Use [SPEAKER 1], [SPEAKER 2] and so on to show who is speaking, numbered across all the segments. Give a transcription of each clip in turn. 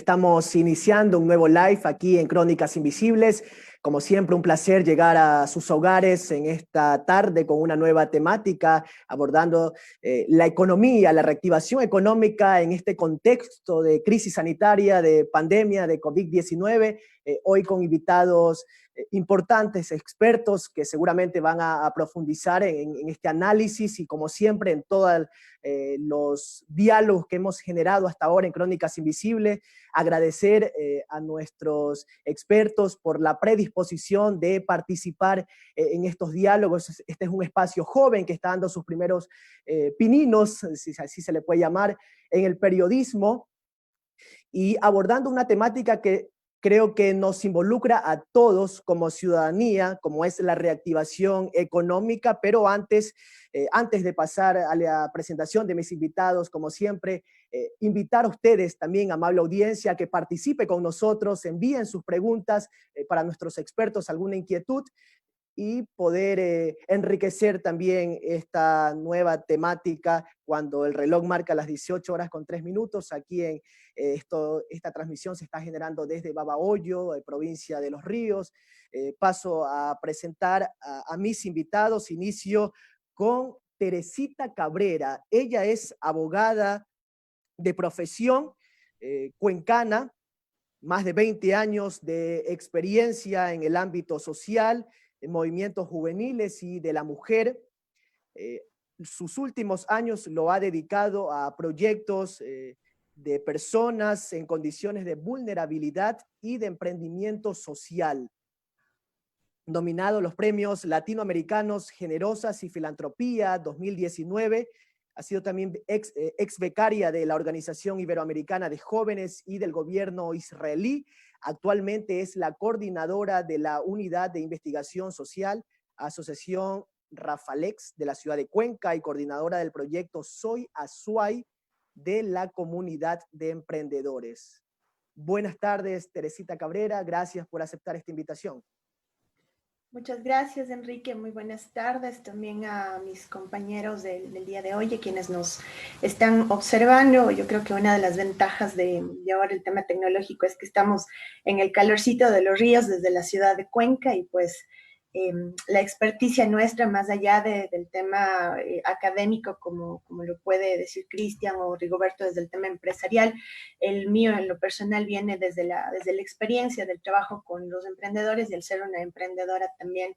[SPEAKER 1] Estamos iniciando un nuevo live aquí en Crónicas Invisibles. Como siempre, un placer llegar a sus hogares en esta tarde con una nueva temática, abordando la economía, la reactivación económica en este contexto de crisis sanitaria, de pandemia, de COVID-19. Hoy con invitados importantes, expertos que seguramente van a profundizar en este análisis y como siempre en todos los diálogos que hemos generado hasta ahora en Crónicas Invisibles. Agradecer a nuestros expertos por la predisposición de participar en estos diálogos. Este es un espacio joven que está dando sus primeros pininos, si así se le puede llamar, en el periodismo y abordando una temática que creo que nos involucra a todos como ciudadanía, como es la reactivación económica, pero antes de pasar a la presentación de mis invitados, como siempre, invitar a ustedes también, amable audiencia, que participe con nosotros, envíen sus preguntas para nuestros expertos, alguna inquietud, y poder enriquecer también esta nueva temática cuando el reloj marca las 18:03. Aquí en esta transmisión se está generando desde Babahoyo, provincia de Los Ríos. Paso a presentar a mis invitados. Inicio con Teresita Cabrera. Ella es abogada de profesión, cuencana, más de 20 años de experiencia en el ámbito social, en movimientos juveniles y de la mujer. Sus últimos años lo ha dedicado a proyectos de personas en condiciones de vulnerabilidad y de emprendimiento social. Nominado los premios latinoamericanos Generosas y Filantropía 2019, ha sido también ex becaria de la Organización Iberoamericana de Jóvenes y del gobierno israelí. Actualmente es la coordinadora de la Unidad de Investigación Social, Asociación Rafalex de la ciudad de Cuenca y coordinadora del proyecto Soy Azuay de la Comunidad de Emprendedores. Buenas tardes, Teresita Cabrera. Gracias por aceptar esta invitación.
[SPEAKER 2] Muchas gracias, Enrique. Muy buenas tardes también a mis compañeros del día de hoy, a quienes nos están observando. Yo creo que una de las ventajas de ahora el tema tecnológico es que estamos en el calorcito de Los Ríos desde la ciudad de Cuenca y pues la experticia nuestra, más allá del tema académico, como lo puede decir Cristian o Rigoberto, desde el tema empresarial, el mío en lo personal viene desde la experiencia del trabajo con los emprendedores y el ser una emprendedora también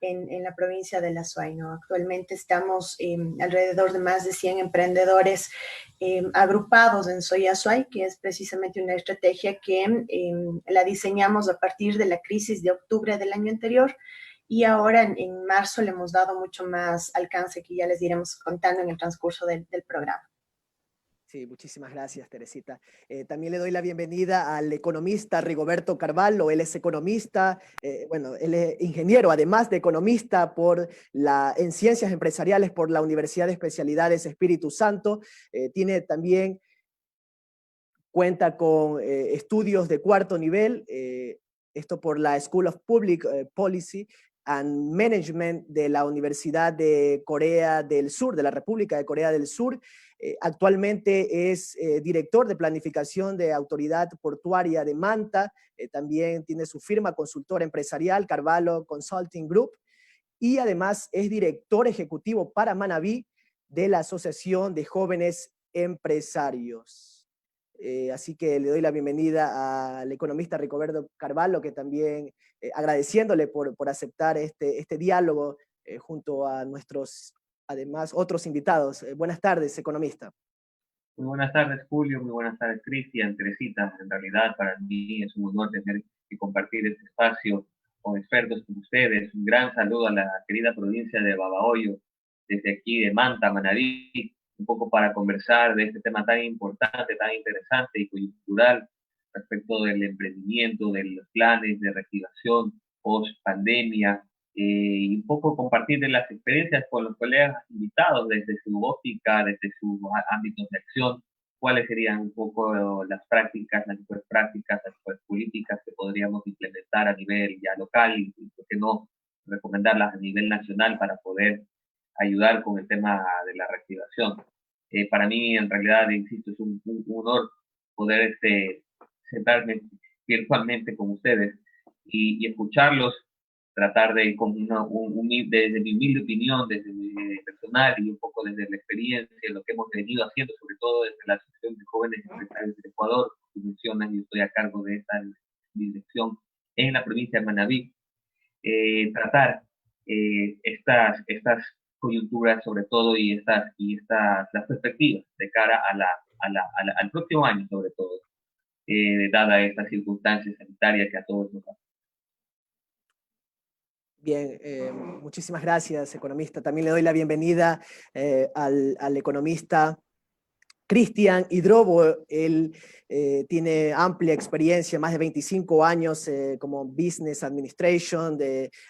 [SPEAKER 2] en la provincia de La Suay, ¿no? Actualmente estamos alrededor de más de 100 emprendedores agrupados en Soy Azuay, que es precisamente una estrategia que la diseñamos a partir de la crisis de octubre del año anterior, y ahora en marzo le hemos dado mucho más alcance, que ya les iremos contando en el transcurso del programa.
[SPEAKER 1] Sí, muchísimas gracias, Teresita. También le doy la bienvenida al economista Rigoberto Carvalho. Él es economista, bueno, él es ingeniero, además de economista en Ciencias Empresariales por la Universidad de Especialidades Espíritu Santo. Tiene también, cuenta con estudios de cuarto nivel, esto por la School of Public Policy and Management de la Universidad de Corea del Sur, de la República de Corea del Sur. Actualmente es director de planificación de Autoridad Portuaria de Manta. También tiene su firma consultora empresarial, Carvalho Consulting Group, y además es director ejecutivo para Manabí de la Asociación de Jóvenes Empresarios. Así que le doy la bienvenida al economista Rigoberto Carvalho, que también agradeciéndole por aceptar este diálogo junto a nuestros, además, otros invitados. Buenas tardes, economista.
[SPEAKER 3] Muy buenas tardes, Julio. Muy buenas tardes, Cristian, Teresita. En realidad, para mí es un honor tener que compartir este espacio con expertos como ustedes. Un gran saludo a la querida provincia de Babahoyo, desde aquí de Manta, Manabí, un poco para conversar de este tema tan importante, tan interesante y coyuntural respecto del emprendimiento, de los planes de reactivación post pandemia, y un poco compartir de las experiencias con los colegas invitados desde su óptica, desde sus ámbitos de acción, cuáles serían un poco las prácticas, las mejores prácticas, las mejores políticas que podríamos implementar a nivel ya local y por qué no recomendarlas a nivel nacional para poder ayudar con el tema de la reactivación. Para mí, en realidad, insisto, es un honor poder sentarme virtualmente con ustedes y escucharlos, tratar de, desde mi humilde opinión, desde mi personal y un poco desde la experiencia, lo que hemos venido haciendo, sobre todo desde la Asociación de Jóvenes Empresarios del Ecuador, como mencionan, yo estoy a cargo de esta dirección en la provincia de Manabí, tratar estas coyunturas sobre todo y las perspectivas de cara al próximo año sobre todo, dada estas circunstancias sanitarias que a todos nos afectan.
[SPEAKER 1] Bien, muchísimas gracias, economista. También le doy la bienvenida al economista Cristian Hidrobo. Él tiene amplia experiencia, más de 25 años como Business Administration,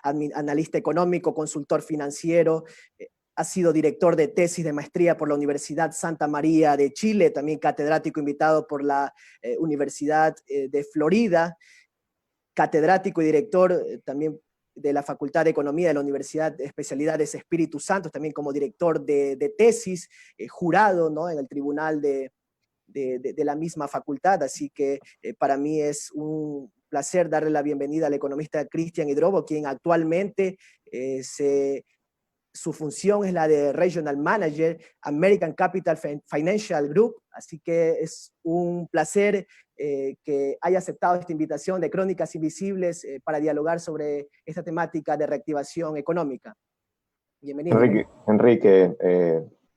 [SPEAKER 1] analista económico, consultor financiero. Ha sido director de tesis de maestría por la Universidad Santa María de Chile, también catedrático invitado por la Universidad de Florida, catedrático y director también de la Facultad de Economía de la Universidad de Especialidades Espíritu Santo, también como director de tesis, jurado, ¿no?, en el tribunal de la misma facultad. Así que para mí es un placer darle la bienvenida al economista Cristian Hidrobo, quien actualmente su función es la de Regional Manager, American Capital Financial Group. Así que es un placer que haya aceptado esta invitación de Crónicas Invisibles para dialogar sobre esta temática de reactivación económica. Bienvenido.
[SPEAKER 4] Enrique,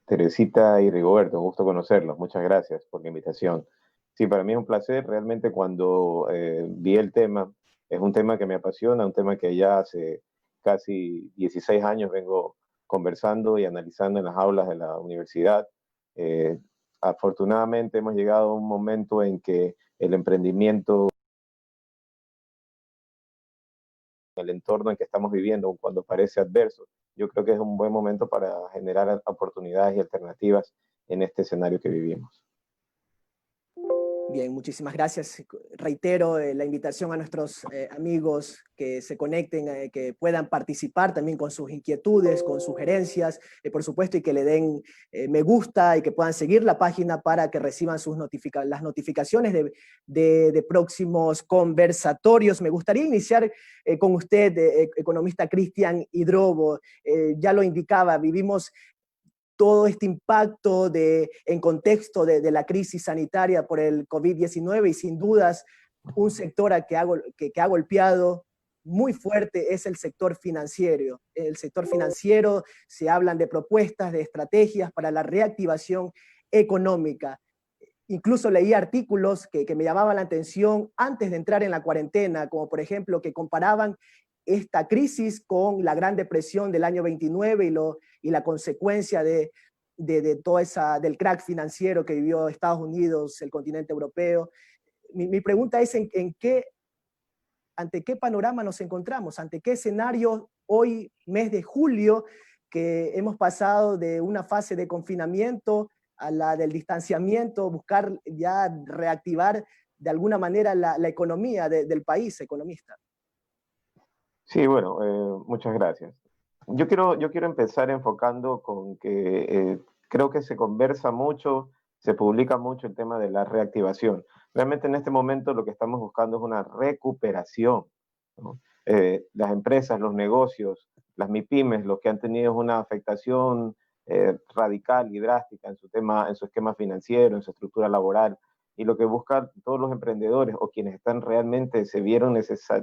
[SPEAKER 4] Teresita y Rigoberto, gusto conocerlos. Muchas gracias por la invitación. Sí, para mí es un placer. Realmente cuando vi el tema, es un tema que me apasiona, un tema que ya hace casi 16 años vengo conversando y analizando en las aulas de la universidad. Afortunadamente hemos llegado a un momento en que el emprendimiento, el entorno en que estamos viviendo, cuando parece adverso, yo creo que es un buen momento para generar oportunidades y alternativas en este escenario que vivimos.
[SPEAKER 1] Bien, muchísimas gracias. Reitero la invitación a nuestros amigos que se conecten, que puedan participar también con sus inquietudes, con sugerencias, por supuesto, y que le den me gusta y que puedan seguir la página para que reciban las notificaciones de próximos conversatorios. Me gustaría iniciar con usted, economista Cristian Hidrobo. Ya lo indicaba, vivimos todo este impacto en contexto de la crisis sanitaria por el COVID-19 y sin dudas un sector que ha golpeado muy fuerte es el sector financiero. El sector financiero, se hablan de propuestas, de estrategias para la reactivación económica. Incluso leí artículos que me llamaban la atención antes de entrar en la cuarentena, como por ejemplo que comparaban esta crisis con la Gran Depresión del año 29 y la consecuencia del crack financiero que vivió Estados Unidos, el continente europeo. Mi pregunta es ¿ante qué panorama nos encontramos? ¿Ante qué escenario hoy, mes de julio, que hemos pasado de una fase de confinamiento a la del distanciamiento, buscar ya reactivar de alguna manera la economía del país, economista?
[SPEAKER 4] Sí, bueno, muchas gracias. Yo quiero empezar enfocando con que creo que se conversa mucho, se publica mucho el tema de la reactivación. Realmente en este momento lo que estamos buscando es una recuperación, ¿no? Las empresas, los negocios, las MIPYMES, los que han tenido una afectación radical y drástica en su esquema financiero, en su estructura laboral, y lo que buscan todos los emprendedores o quienes están realmente se vieron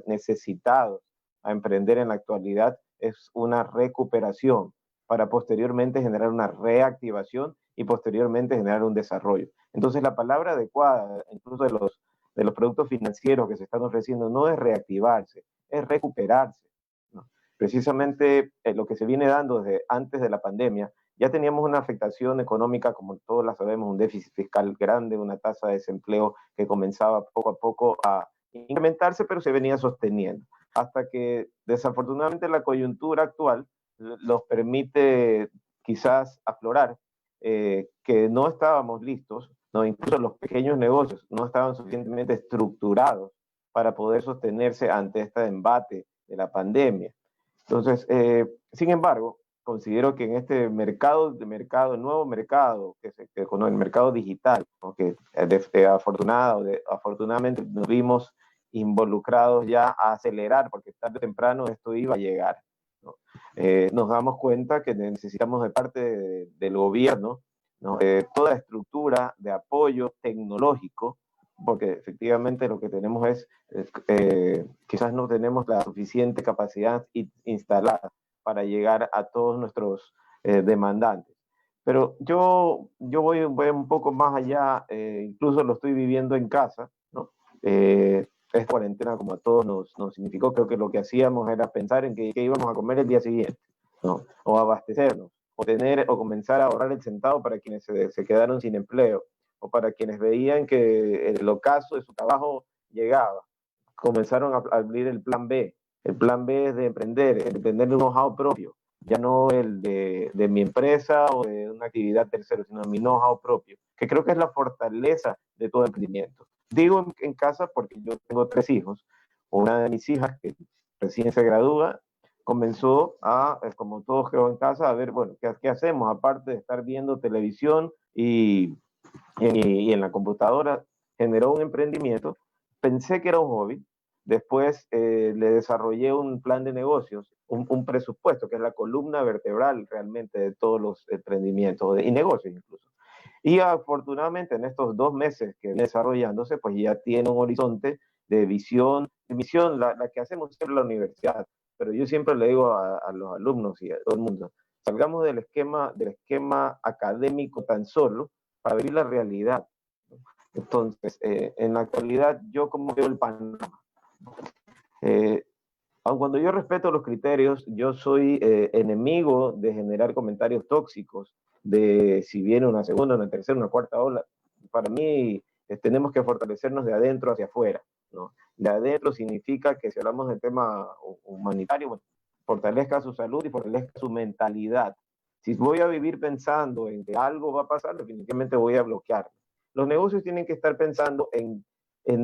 [SPEAKER 4] necesitados a emprender en la actualidad es una recuperación para posteriormente generar una reactivación y posteriormente generar un desarrollo. Entonces la palabra adecuada, incluso de los productos financieros que se están ofreciendo, no es reactivarse, es recuperarse, ¿no? Precisamente lo que se viene dando desde antes de la pandemia, ya teníamos una afectación económica, como todos la sabemos, un déficit fiscal grande, una tasa de desempleo que comenzaba poco a poco a incrementarse, pero se venía sosteniendo, hasta que desafortunadamente la coyuntura actual los permite quizás aflorar, que no estábamos listos, ¿no? Incluso los pequeños negocios no estaban suficientemente estructurados para poder sostenerse ante este embate de la pandemia. Entonces, sin embargo, considero que en este nuevo mercado, con el mercado digital, ¿no? Que afortunadamente nos vimos involucrados ya a acelerar, porque tarde o temprano esto iba a llegar, ¿no? Nos damos cuenta que necesitamos de parte del gobierno, ¿no? Toda estructura de apoyo tecnológico, porque efectivamente lo que tenemos quizás no tenemos la suficiente capacidad instalada para llegar a todos nuestros demandantes. Pero yo voy un poco más allá, incluso lo estoy viviendo en casa, ¿no? Esta cuarentena, como a todos nos significó, creo que lo que hacíamos era pensar en qué íbamos a comer el día siguiente, ¿no? O abastecernos, o comenzar a ahorrar el centavo para quienes se quedaron sin empleo, o para quienes veían que el ocaso de su trabajo llegaba. Comenzaron a abrir el plan B. El plan B es de emprender un know-how propio, ya no el de mi empresa o de una actividad tercera, sino mi know-how propio, que creo que es la fortaleza de todo emprendimiento. Digo en casa porque yo tengo 3 hijos. Una de mis hijas, que recién se gradúa, comenzó como todos creo en casa, a ver, bueno, ¿qué hacemos? Aparte de estar viendo televisión y en la computadora, generó un emprendimiento. Pensé que era un hobby. Después le desarrollé un plan de negocios, un presupuesto, que es la columna vertebral realmente de todos los emprendimientos y negocios incluso. Y afortunadamente en estos 2 meses que viene desarrollándose, pues ya tiene un horizonte de visión, la que hacemos siempre en la universidad. Pero yo siempre le digo a los alumnos y a todo el mundo, salgamos del esquema académico tan solo para ver la realidad. Entonces, en la actualidad, yo como veo el panorama. Aun cuando yo respeto los criterios, yo soy enemigo de generar comentarios tóxicos, de si viene una segunda, una tercera, una cuarta ola. Para mí, tenemos que fortalecernos de adentro hacia afuera, ¿no? De adentro significa que si hablamos del tema humanitario, bueno, fortalezca su salud y fortalezca su mentalidad. Si voy a vivir pensando en que algo va a pasar, definitivamente voy a bloquear. Los negocios tienen que estar pensando en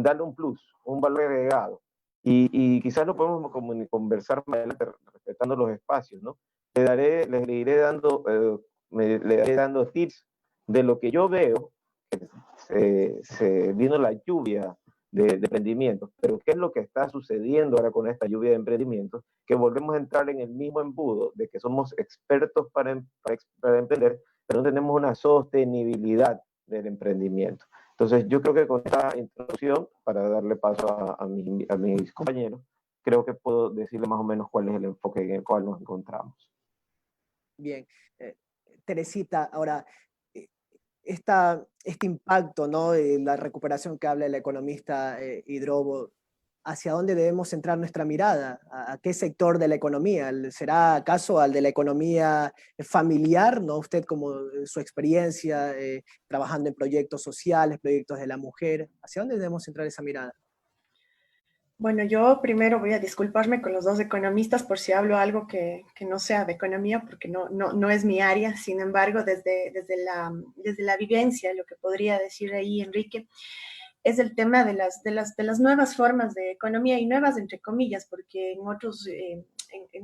[SPEAKER 4] darle un plus, un valor agregado. Y quizás lo podemos conversar más adelante, respetando los espacios, ¿no? Le iré dando tips de lo que yo veo, que se vino la lluvia de emprendimientos, pero ¿qué es lo que está sucediendo ahora con esta lluvia de emprendimientos? Que volvemos a entrar en el mismo embudo de que somos expertos para emprender, pero no tenemos una sostenibilidad del emprendimiento. Entonces, yo creo que con esta introducción, para darle paso a mis compañeros, creo que puedo decirle más o menos cuál es el enfoque en el cual nos encontramos.
[SPEAKER 1] Bien. Teresita, ahora, este impacto, ¿no? La recuperación que habla el economista Hidrobo, ¿hacia dónde debemos centrar nuestra mirada? ¿A qué sector de la economía? ¿Será acaso al de la economía familiar? ¿No? Usted, como su experiencia trabajando en proyectos sociales, proyectos de la mujer, ¿hacia dónde debemos centrar esa mirada?
[SPEAKER 2] Bueno, yo primero voy a disculparme con los dos economistas por si hablo algo que no sea de economía, porque no es mi área. Sin embargo, desde la vivencia, lo que podría decir ahí Enrique, es el tema de las nuevas formas de economía, y nuevas entre comillas, porque en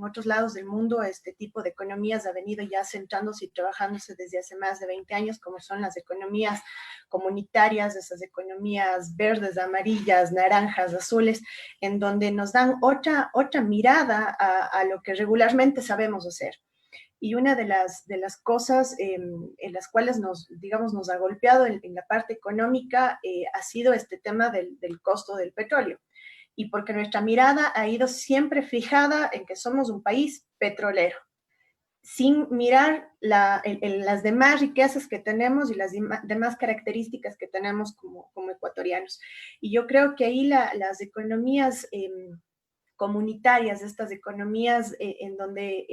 [SPEAKER 2] otros lados del mundo este tipo de economías ha venido ya centrándose y trabajándose desde hace más de 20 años, como son las economías comunitarias, esas economías verdes, amarillas, naranjas, azules, en donde nos dan otra mirada a lo que regularmente sabemos hacer. Y una de las cosas en las cuales nos ha golpeado en la parte económica ha sido este tema del costo del petróleo. Y porque nuestra mirada ha ido siempre fijada en que somos un país petrolero, sin mirar las demás riquezas que tenemos y las demás características que tenemos como ecuatorianos. Y yo creo que ahí las economías comunitarias, estas economías en donde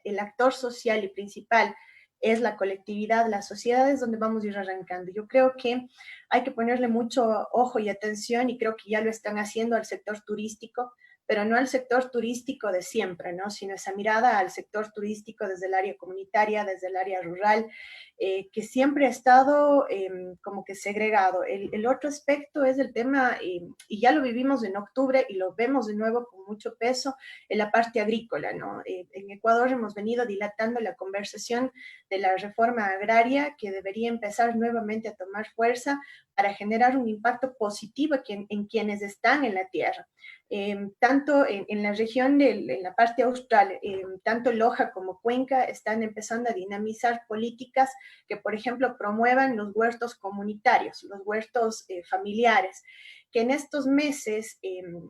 [SPEAKER 2] el actor social y principal es la colectividad, la sociedad, es donde vamos a ir arrancando. Yo creo que hay que ponerle mucho ojo y atención, y creo que ya lo están haciendo al sector turístico, pero no al sector turístico de siempre, ¿no? Sino esa mirada al sector turístico desde el área comunitaria, desde el área rural, que siempre ha estado como que segregado. El otro aspecto es el tema, y ya lo vivimos en octubre y lo vemos de nuevo con mucho peso, en la parte agrícola, ¿no? En Ecuador hemos venido dilatando la conversación de la reforma agraria que debería empezar nuevamente a tomar fuerza para generar un impacto positivo en quienes están en la tierra. Tanto en la región, en la parte austral, tanto Loja como Cuenca están empezando a dinamizar políticas que, por ejemplo, promuevan los huertos comunitarios, los huertos familiares, que en estos meses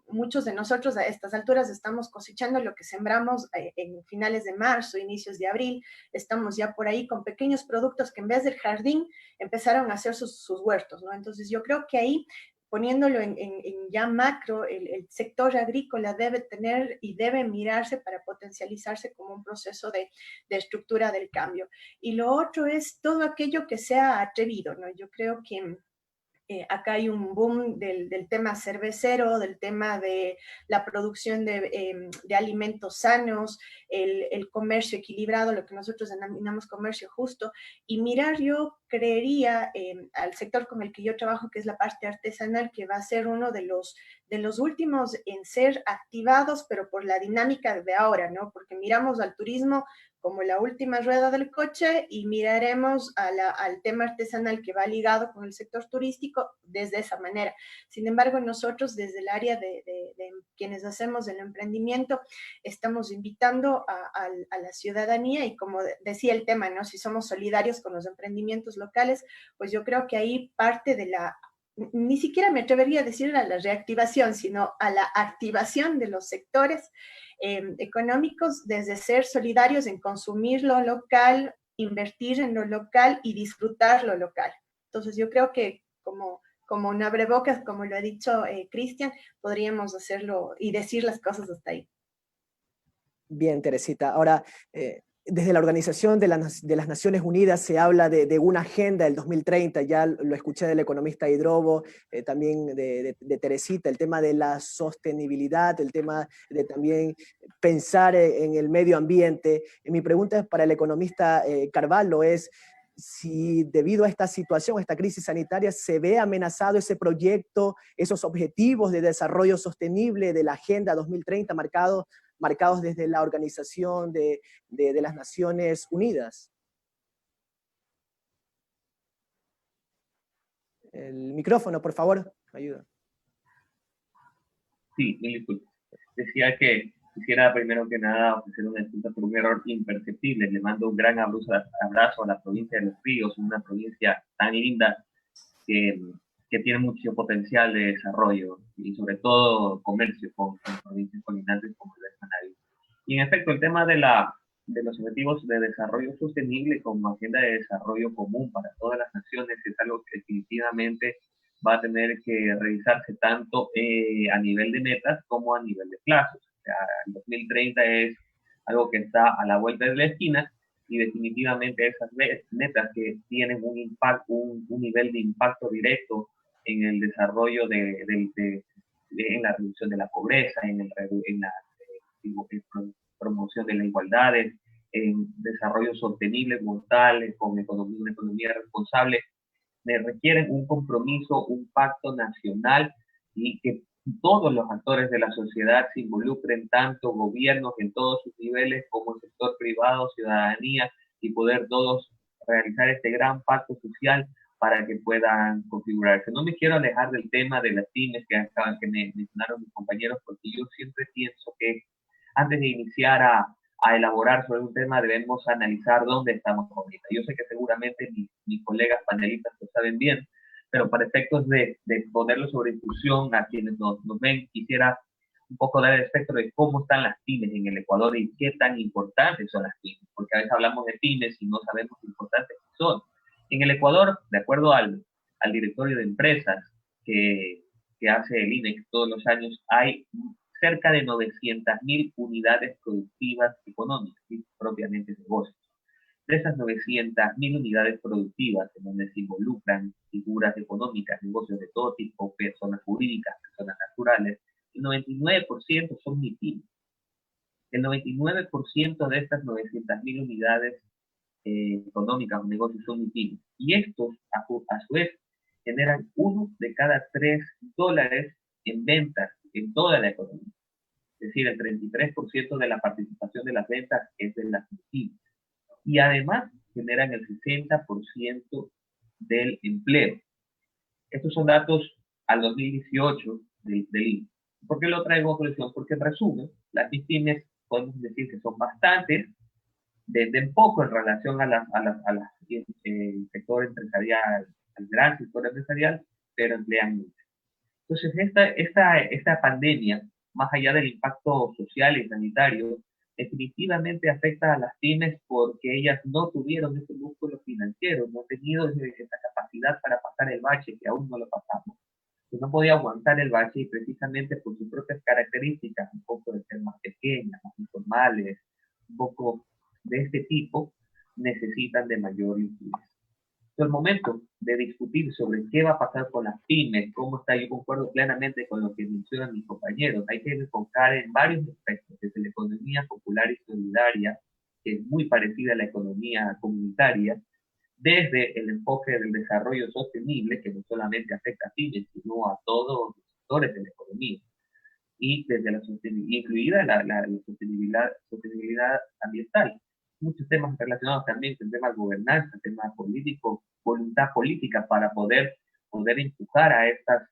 [SPEAKER 2] muchos de nosotros a estas alturas estamos cosechando lo que sembramos en finales de marzo, inicios de abril, estamos ya por ahí con pequeños productos que en vez del jardín empezaron a hacer sus huertos, ¿no? Entonces yo creo que ahí, poniéndolo en ya macro, el sector agrícola debe tener y debe mirarse para potencializarse como un proceso de estructura del cambio. Y lo otro es todo aquello que sea atrevido, ¿no? Yo creo que acá hay un boom del tema cervecero, del tema de la producción de alimentos sanos, el comercio equilibrado, lo que nosotros denominamos comercio justo, y mirar, yo creería, al sector con el que yo trabajo, que es la parte artesanal, que va a ser uno de los últimos en ser activados, pero por la dinámica de ahora, ¿no? Porque miramos al turismo como la última rueda del coche y miraremos al tema artesanal que va ligado con el sector turístico desde esa manera. Sin embargo, nosotros desde el área de quienes hacemos el emprendimiento estamos invitando a la ciudadanía y como decía el tema, ¿no? Si somos solidarios con los emprendimientos locales, pues yo creo que ahí parte de la, ni siquiera me atrevería a decir a la reactivación, sino a la activación de los sectores económicos, desde ser solidarios en consumir lo local, invertir en lo local y disfrutar lo local. Entonces yo creo que como un abrebocas, como lo ha dicho Cristian, podríamos hacerlo y decir las cosas hasta ahí.
[SPEAKER 1] Bien, Teresita. Ahora, desde la Organización de las Naciones Unidas se habla de una agenda del 2030, ya lo escuché del economista Hidrobo, también de Teresita, el tema de la sostenibilidad, el tema de también pensar en el medio ambiente. Mi pregunta para el economista Carvalho es si debido a esta situación, a esta crisis sanitaria, se ve amenazado ese proyecto, esos objetivos de desarrollo sostenible de la Agenda 2030 marcados desde la Organización de las Naciones Unidas. El micrófono, por favor, ayuda.
[SPEAKER 3] Sí, mil disculpas. Decía que quisiera primero que nada ofrecer una disculpa por un error imperceptible. Le mando un gran abrazo a la provincia de Los Ríos, una provincia tan linda que tiene mucho potencial de desarrollo y sobre todo comercio con provincias colindantes como el de Manabí. Y en efecto, el tema de los objetivos de desarrollo sostenible como agenda de desarrollo común para todas las naciones es algo que definitivamente va a tener que revisarse tanto a nivel de metas como a nivel de plazos. O sea, el 2030 es algo que está a la vuelta de la esquina y definitivamente esas metas que tienen un impacto, un nivel de impacto directo en el desarrollo en la reducción de la pobreza, en la promoción de la igualdad, en desarrollo sostenible, mortal, con una economía responsable, requieren un compromiso, un pacto nacional y que todos los actores de la sociedad se involucren, tanto gobiernos en todos sus niveles como el sector privado, ciudadanía, y poder todos realizar este gran pacto social para que puedan configurarse. No me quiero alejar del tema de las pymes que me mencionaron mis compañeros, porque yo siempre pienso que antes de iniciar a elaborar sobre un tema debemos analizar dónde estamos ahorita. Yo sé que seguramente mis colegas panelistas lo saben bien, pero para efectos de ponerlo sobre discusión a quienes nos ven, quisiera un poco dar el espectro de cómo están las pymes en el Ecuador y qué tan importantes son las pymes, porque a veces hablamos de pymes y no sabemos qué importantes son. En el Ecuador, de acuerdo al directorio de empresas que hace el INEX todos los años, hay cerca de 900.000 unidades productivas económicas, y propiamente negocios. De esas 900.000 unidades productivas, en donde se involucran figuras económicas, negocios de todo tipo, personas jurídicas, personas naturales, el 99% son MIPYMES. El 99% de estas 900.000 unidades económicas o negocios son MIPYMES. Y estos, a su vez, generan 1 de cada 3 dólares en ventas en toda la economía. Es decir, el 33% de la participación de las ventas es de las MIPYMES. Y además generan el 60% del empleo. Estos son datos al 2018 del INE. ¿Por qué lo traigo a colección? Porque en resumen, las MIPYMES podemos decir que son bastantes, venden poco en relación al sector empresarial, al gran sector empresarial, pero emplean mucho. Entonces, esta pandemia, más allá del impacto social y sanitario, definitivamente afecta a las pymes porque ellas no tuvieron ese músculo financiero, no han tenido esa capacidad para pasar el bache, que aún no lo pasamos. No podía aguantar el bache y precisamente por sus propias características, un poco de ser más pequeñas, más informales, un poco de este tipo, necesitan de mayor liquidez. El momento de discutir sobre qué va a pasar con las pymes, cómo está, yo concuerdo plenamente con lo que mencionan mis compañeros. Hay que enfocar en varios aspectos, desde la economía popular y solidaria, que es muy parecida a la economía comunitaria, desde el enfoque del desarrollo sostenible, que no solamente afecta a pymes, sino a todos los sectores de la economía, y desde la sostenibilidad, incluida la sostenibilidad ambiental. Muchos temas relacionados también con temas de gobernanza, temas políticos, voluntad política para poder empujar a estas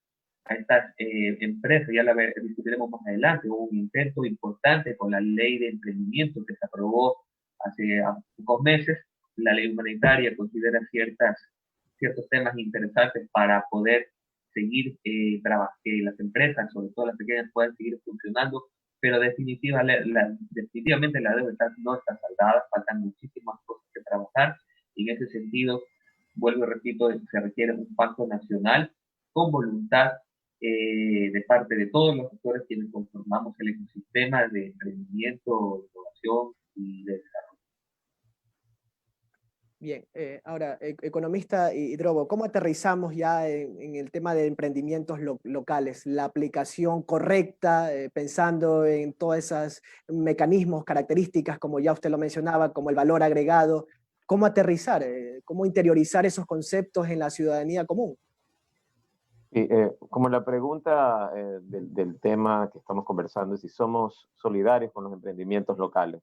[SPEAKER 3] empresas. Ya la discutiremos más adelante. Hubo un intento importante con la ley de emprendimiento que se aprobó hace pocos meses. La ley humanitaria considera ciertos temas interesantes para poder seguir que las empresas, sobre todo las pequeñas, puedan seguir funcionando, pero definitivamente la deuda no está saldada, faltan muchísimas cosas que trabajar, y en ese sentido, vuelvo y repito, se requiere un pacto nacional con voluntad de parte de todos los actores quienes conformamos el ecosistema de emprendimiento, innovación y de desarrollo.
[SPEAKER 1] Bien, ahora, economista Drobo, ¿cómo aterrizamos ya en el tema de emprendimientos locales? La aplicación correcta, pensando en todos esos mecanismos, características, como ya usted lo mencionaba, como el valor agregado. ¿Cómo aterrizar, cómo interiorizar esos conceptos en la ciudadanía común?
[SPEAKER 4] Sí, como la pregunta del tema que estamos conversando es si somos solidarios con los emprendimientos locales.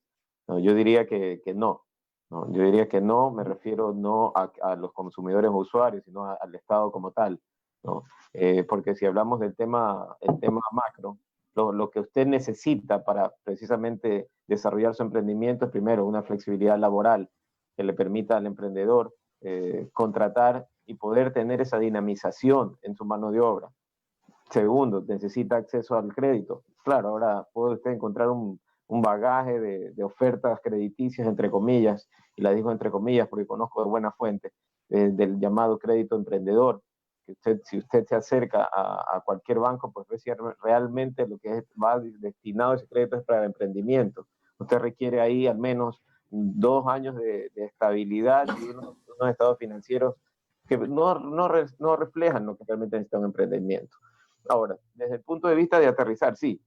[SPEAKER 4] No, yo diría que no. No, yo diría que no, me refiero no a los consumidores o usuarios, sino al Estado como tal, ¿no? Porque si hablamos el tema macro, lo que usted necesita para precisamente desarrollar su emprendimiento es primero una flexibilidad laboral que le permita al emprendedor contratar y poder tener esa dinamización en su mano de obra. Segundo, necesita acceso al crédito. Claro, ahora puede usted encontrar un bagaje de ofertas crediticias, entre comillas, y la digo entre comillas porque conozco de buena fuente, del llamado crédito emprendedor, que si usted se acerca a cualquier banco, pues ve si realmente lo que va destinado a ese crédito es para el emprendimiento. Usted requiere ahí al menos 2 años de estabilidad y unos estados financieros que no reflejan lo que realmente necesita un emprendimiento. Ahora, desde el punto de vista de aterrizar, sí,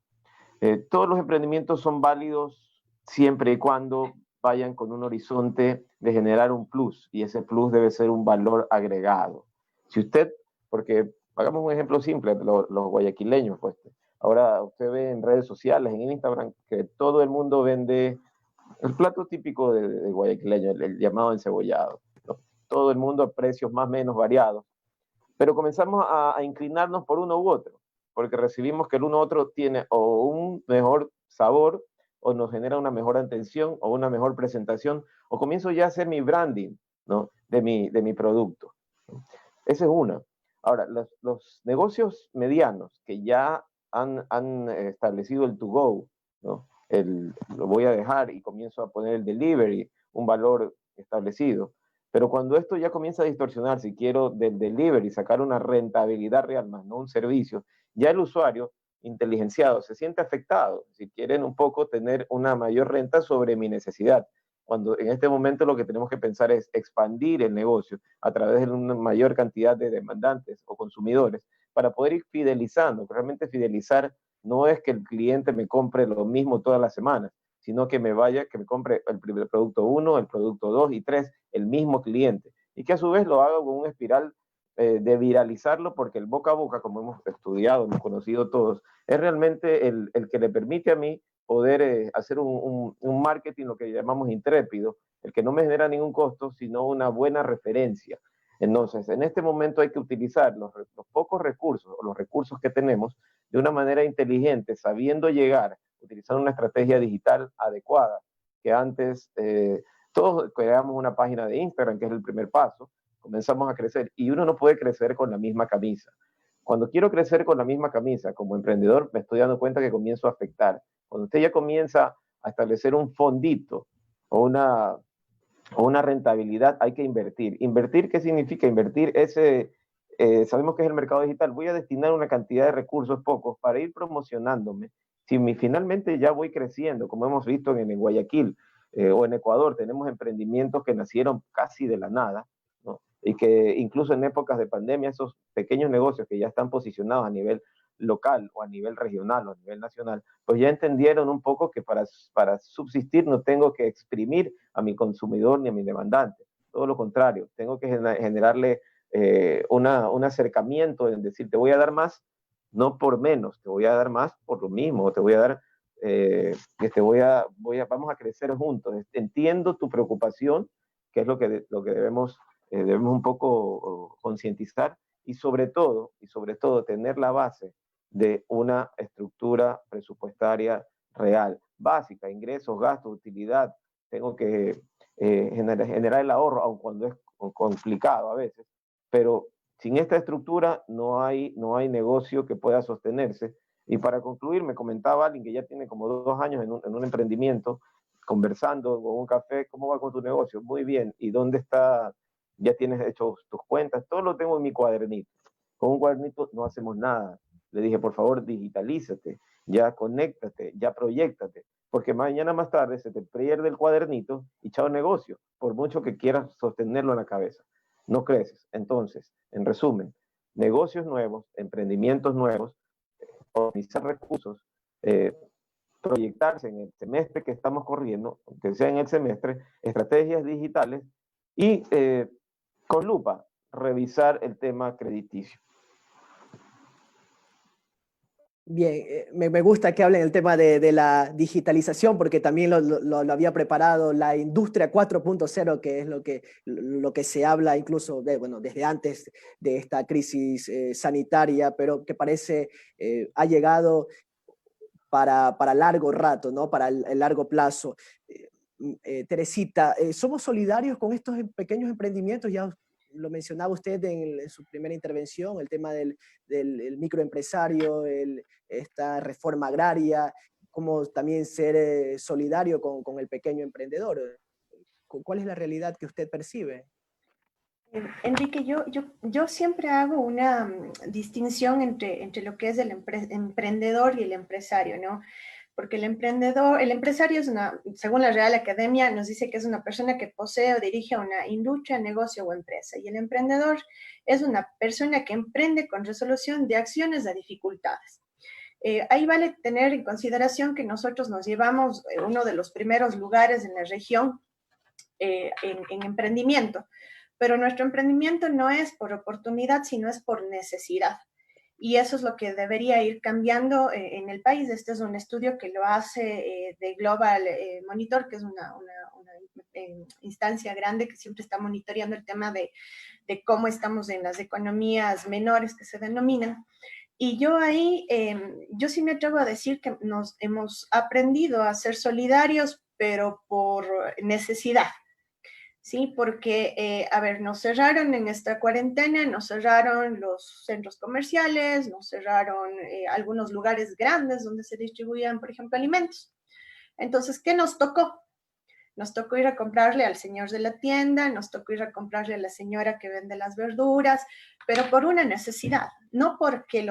[SPEAKER 4] todos los emprendimientos son válidos siempre y cuando vayan con un horizonte de generar un plus, y ese plus debe ser un valor agregado. Si usted, porque hagamos un ejemplo simple, los guayaquileños, pues, ahora usted ve en redes sociales, en Instagram, que todo el mundo vende el plato típico de guayaquileño, el llamado encebollado, ¿no? Todo el mundo a precios más o menos variados, pero comenzamos a inclinarnos por uno u otro, porque recibimos que el uno u otro tiene o un mejor sabor, o nos genera una mejor atención, o una mejor presentación, o comienzo ya a hacer mi branding, ¿no? de mi producto. Esa es una. Ahora, los negocios medianos que ya han establecido el to-go, ¿no? Lo voy a dejar y comienzo a poner el delivery, un valor establecido. Pero cuando esto ya comienza a distorsionar, si quiero del delivery sacar una rentabilidad real más, no un servicio, ya el usuario inteligenciado se siente afectado. Si quieren un poco tener una mayor renta sobre mi necesidad, cuando en este momento lo que tenemos que pensar es expandir el negocio a través de una mayor cantidad de demandantes o consumidores para poder ir fidelizando, realmente fidelizar no es que el cliente me compre lo mismo todas las semanas, sino que me compre el producto 1, el producto 2 y 3, el mismo cliente. Y que a su vez lo haga con una espiral de viralizarlo, porque el boca a boca, como hemos estudiado, hemos conocido todos, es realmente el que le permite a mí poder hacer un marketing, lo que llamamos intrépido, el que no me genera ningún costo, sino una buena referencia. Entonces, en este momento hay que utilizar los pocos recursos, o los recursos que tenemos, de una manera inteligente, sabiendo llegar, utilizando una estrategia digital adecuada, que antes todos creamos una página de Instagram, que es el primer paso, comenzamos a crecer, y uno no puede crecer con la misma camisa. Cuando quiero crecer con la misma camisa, como emprendedor, me estoy dando cuenta que comienzo a afectar. Cuando usted ya comienza a establecer un fondito o una rentabilidad, hay que invertir. ¿Invertir qué significa? Invertir sabemos que es el mercado digital. Voy a destinar una cantidad de recursos pocos para ir promocionándome. Si finalmente ya voy creciendo, como hemos visto en Guayaquil o en Ecuador, tenemos emprendimientos que nacieron casi de la nada, ¿no? Y que incluso en épocas de pandemia, esos pequeños negocios que ya están posicionados a nivel local o a nivel regional o a nivel nacional, pues ya entendieron un poco que para subsistir no tengo que exprimir a mi consumidor ni a mi demandante. Todo lo contrario, tengo que generarle un acercamiento en decir, te voy a dar más, no por menos, te voy a dar más por lo mismo, te voy a dar, vamos a crecer juntos. Entiendo tu preocupación, que es lo que debemos un poco concientizar, y sobre todo, tener la base de una estructura presupuestaria real, básica, ingresos, gastos, utilidad. Tengo que generar el ahorro, aun cuando es complicado a veces, pero sin esta estructura no hay negocio que pueda sostenerse. Y para concluir, me comentaba alguien que ya tiene como 2 años en un emprendimiento, conversando con un café, ¿cómo va con tu negocio? Muy bien, ¿y dónde está? Ya tienes hecho tus cuentas, todo lo tengo en mi cuadernito. Con un cuadernito no hacemos nada. Le dije, por favor, digitalízate, ya conéctate, ya proyéctate, porque mañana más tarde se te pierde el cuadernito y chao negocio, por mucho que quieras sostenerlo en la cabeza. No creces. Entonces, en resumen, negocios nuevos, emprendimientos nuevos, organizar recursos, proyectarse en el semestre que estamos corriendo, que sea en el semestre, estrategias digitales y con lupa revisar el tema crediticio.
[SPEAKER 1] Bien, me gusta que hablen el tema de la digitalización, porque también lo había preparado la industria 4.0, que es lo que se habla incluso desde antes de esta crisis sanitaria, pero que parece ha llegado para largo rato, ¿no? Para el largo plazo. Teresita, ¿somos solidarios con estos pequeños emprendimientos? Ya lo mencionaba usted en su primera intervención, el tema del microempresario, esta reforma agraria, cómo también ser solidario con el pequeño emprendedor. ¿Cuál es la realidad que usted percibe?
[SPEAKER 2] Enrique, yo siempre hago una distinción entre lo que es el emprendedor y el empresario, ¿no? Porque el empresario es según la Real Academia, nos dice que es una persona que posee o dirige una industria, negocio o empresa. Y el emprendedor es una persona que emprende con resolución de acciones a dificultades. Ahí vale tener en consideración que nosotros nos llevamos uno de los primeros lugares en la región en emprendimiento, pero nuestro emprendimiento no es por oportunidad, sino es por necesidad. Y eso es lo que debería ir cambiando en el país. Este es un estudio que lo hace de Global Monitor, que es una instancia grande que siempre está monitoreando el tema de cómo estamos en las economías menores que se denominan. Y yo ahí, yo sí me atrevo a decir que nos hemos aprendido a ser solidarios, pero por necesidad. Sí, porque, a ver, nos cerraron en esta cuarentena, nos cerraron los centros comerciales, nos cerraron algunos lugares grandes donde se distribuían, por ejemplo, alimentos. Entonces, ¿qué nos tocó? Nos tocó ir a comprarle al señor de la tienda, nos tocó ir a comprarle a la señora que vende las verduras, pero por una necesidad, no porque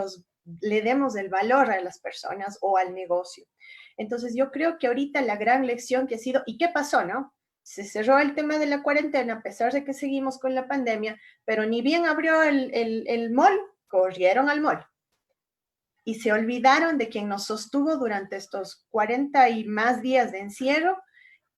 [SPEAKER 2] le demos el valor a las personas o al negocio. Entonces, yo creo que ahorita la gran lección que ha sido, ¿y qué pasó, no? Se cerró el tema de la cuarentena, a pesar de que seguimos con la pandemia, pero ni bien abrió el mall, corrieron al mall. y se olvidaron de quien nos sostuvo durante estos 40 y más días de encierro,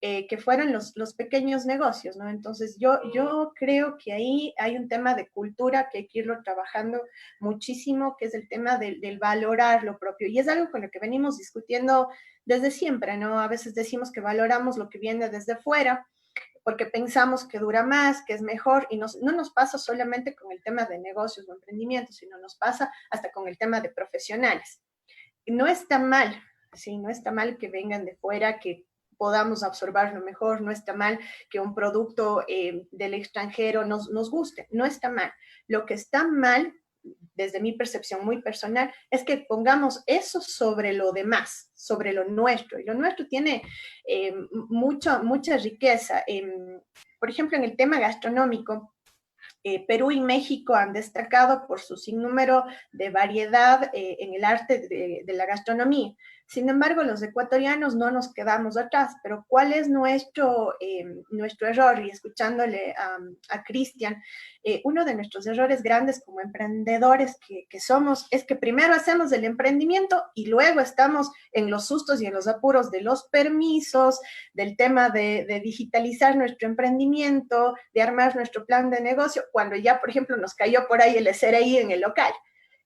[SPEAKER 2] que fueron los pequeños negocios, ¿no? Entonces yo creo que ahí hay un tema de cultura que hay que irlo trabajando muchísimo, que es el tema del valorar lo propio. Y es algo con lo que venimos discutiendo desde siempre, ¿no? A veces decimos que valoramos lo que viene desde fuera, porque pensamos que dura más, que es mejor, y no nos pasa solamente con el tema de negocios o emprendimientos, sino nos pasa hasta con el tema de profesionales. No está mal, sí, no está mal que vengan de fuera, que podamos absorberlo mejor, no está mal que un producto del extranjero nos guste, no está mal. Lo que está mal, desde mi percepción muy personal, es que pongamos eso sobre lo demás, sobre lo nuestro. Y lo nuestro tiene mucha riqueza. Por ejemplo, en el tema gastronómico, Perú y México han destacado por su sinnúmero de variedad en el arte de la gastronomía. Sin embargo, los ecuatorianos no nos quedamos atrás, pero ¿cuál es nuestro error? Y escuchándole a Cristian, uno de nuestros errores grandes como emprendedores que somos es que primero hacemos el emprendimiento y luego estamos en los sustos y en los apuros de los permisos, del tema de digitalizar nuestro emprendimiento, de armar nuestro plan de negocio, cuando ya, por ejemplo, nos cayó por ahí el SRI en el local.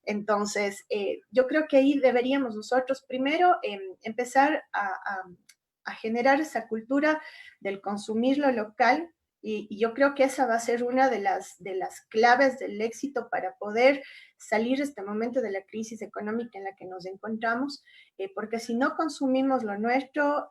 [SPEAKER 2] Entonces, yo creo que ahí deberíamos nosotros primero empezar a generar esa cultura del consumir lo local, y yo creo que esa va a ser una de las claves del éxito para poder salir de este momento de la crisis económica en la que nos encontramos, porque si no consumimos lo nuestro,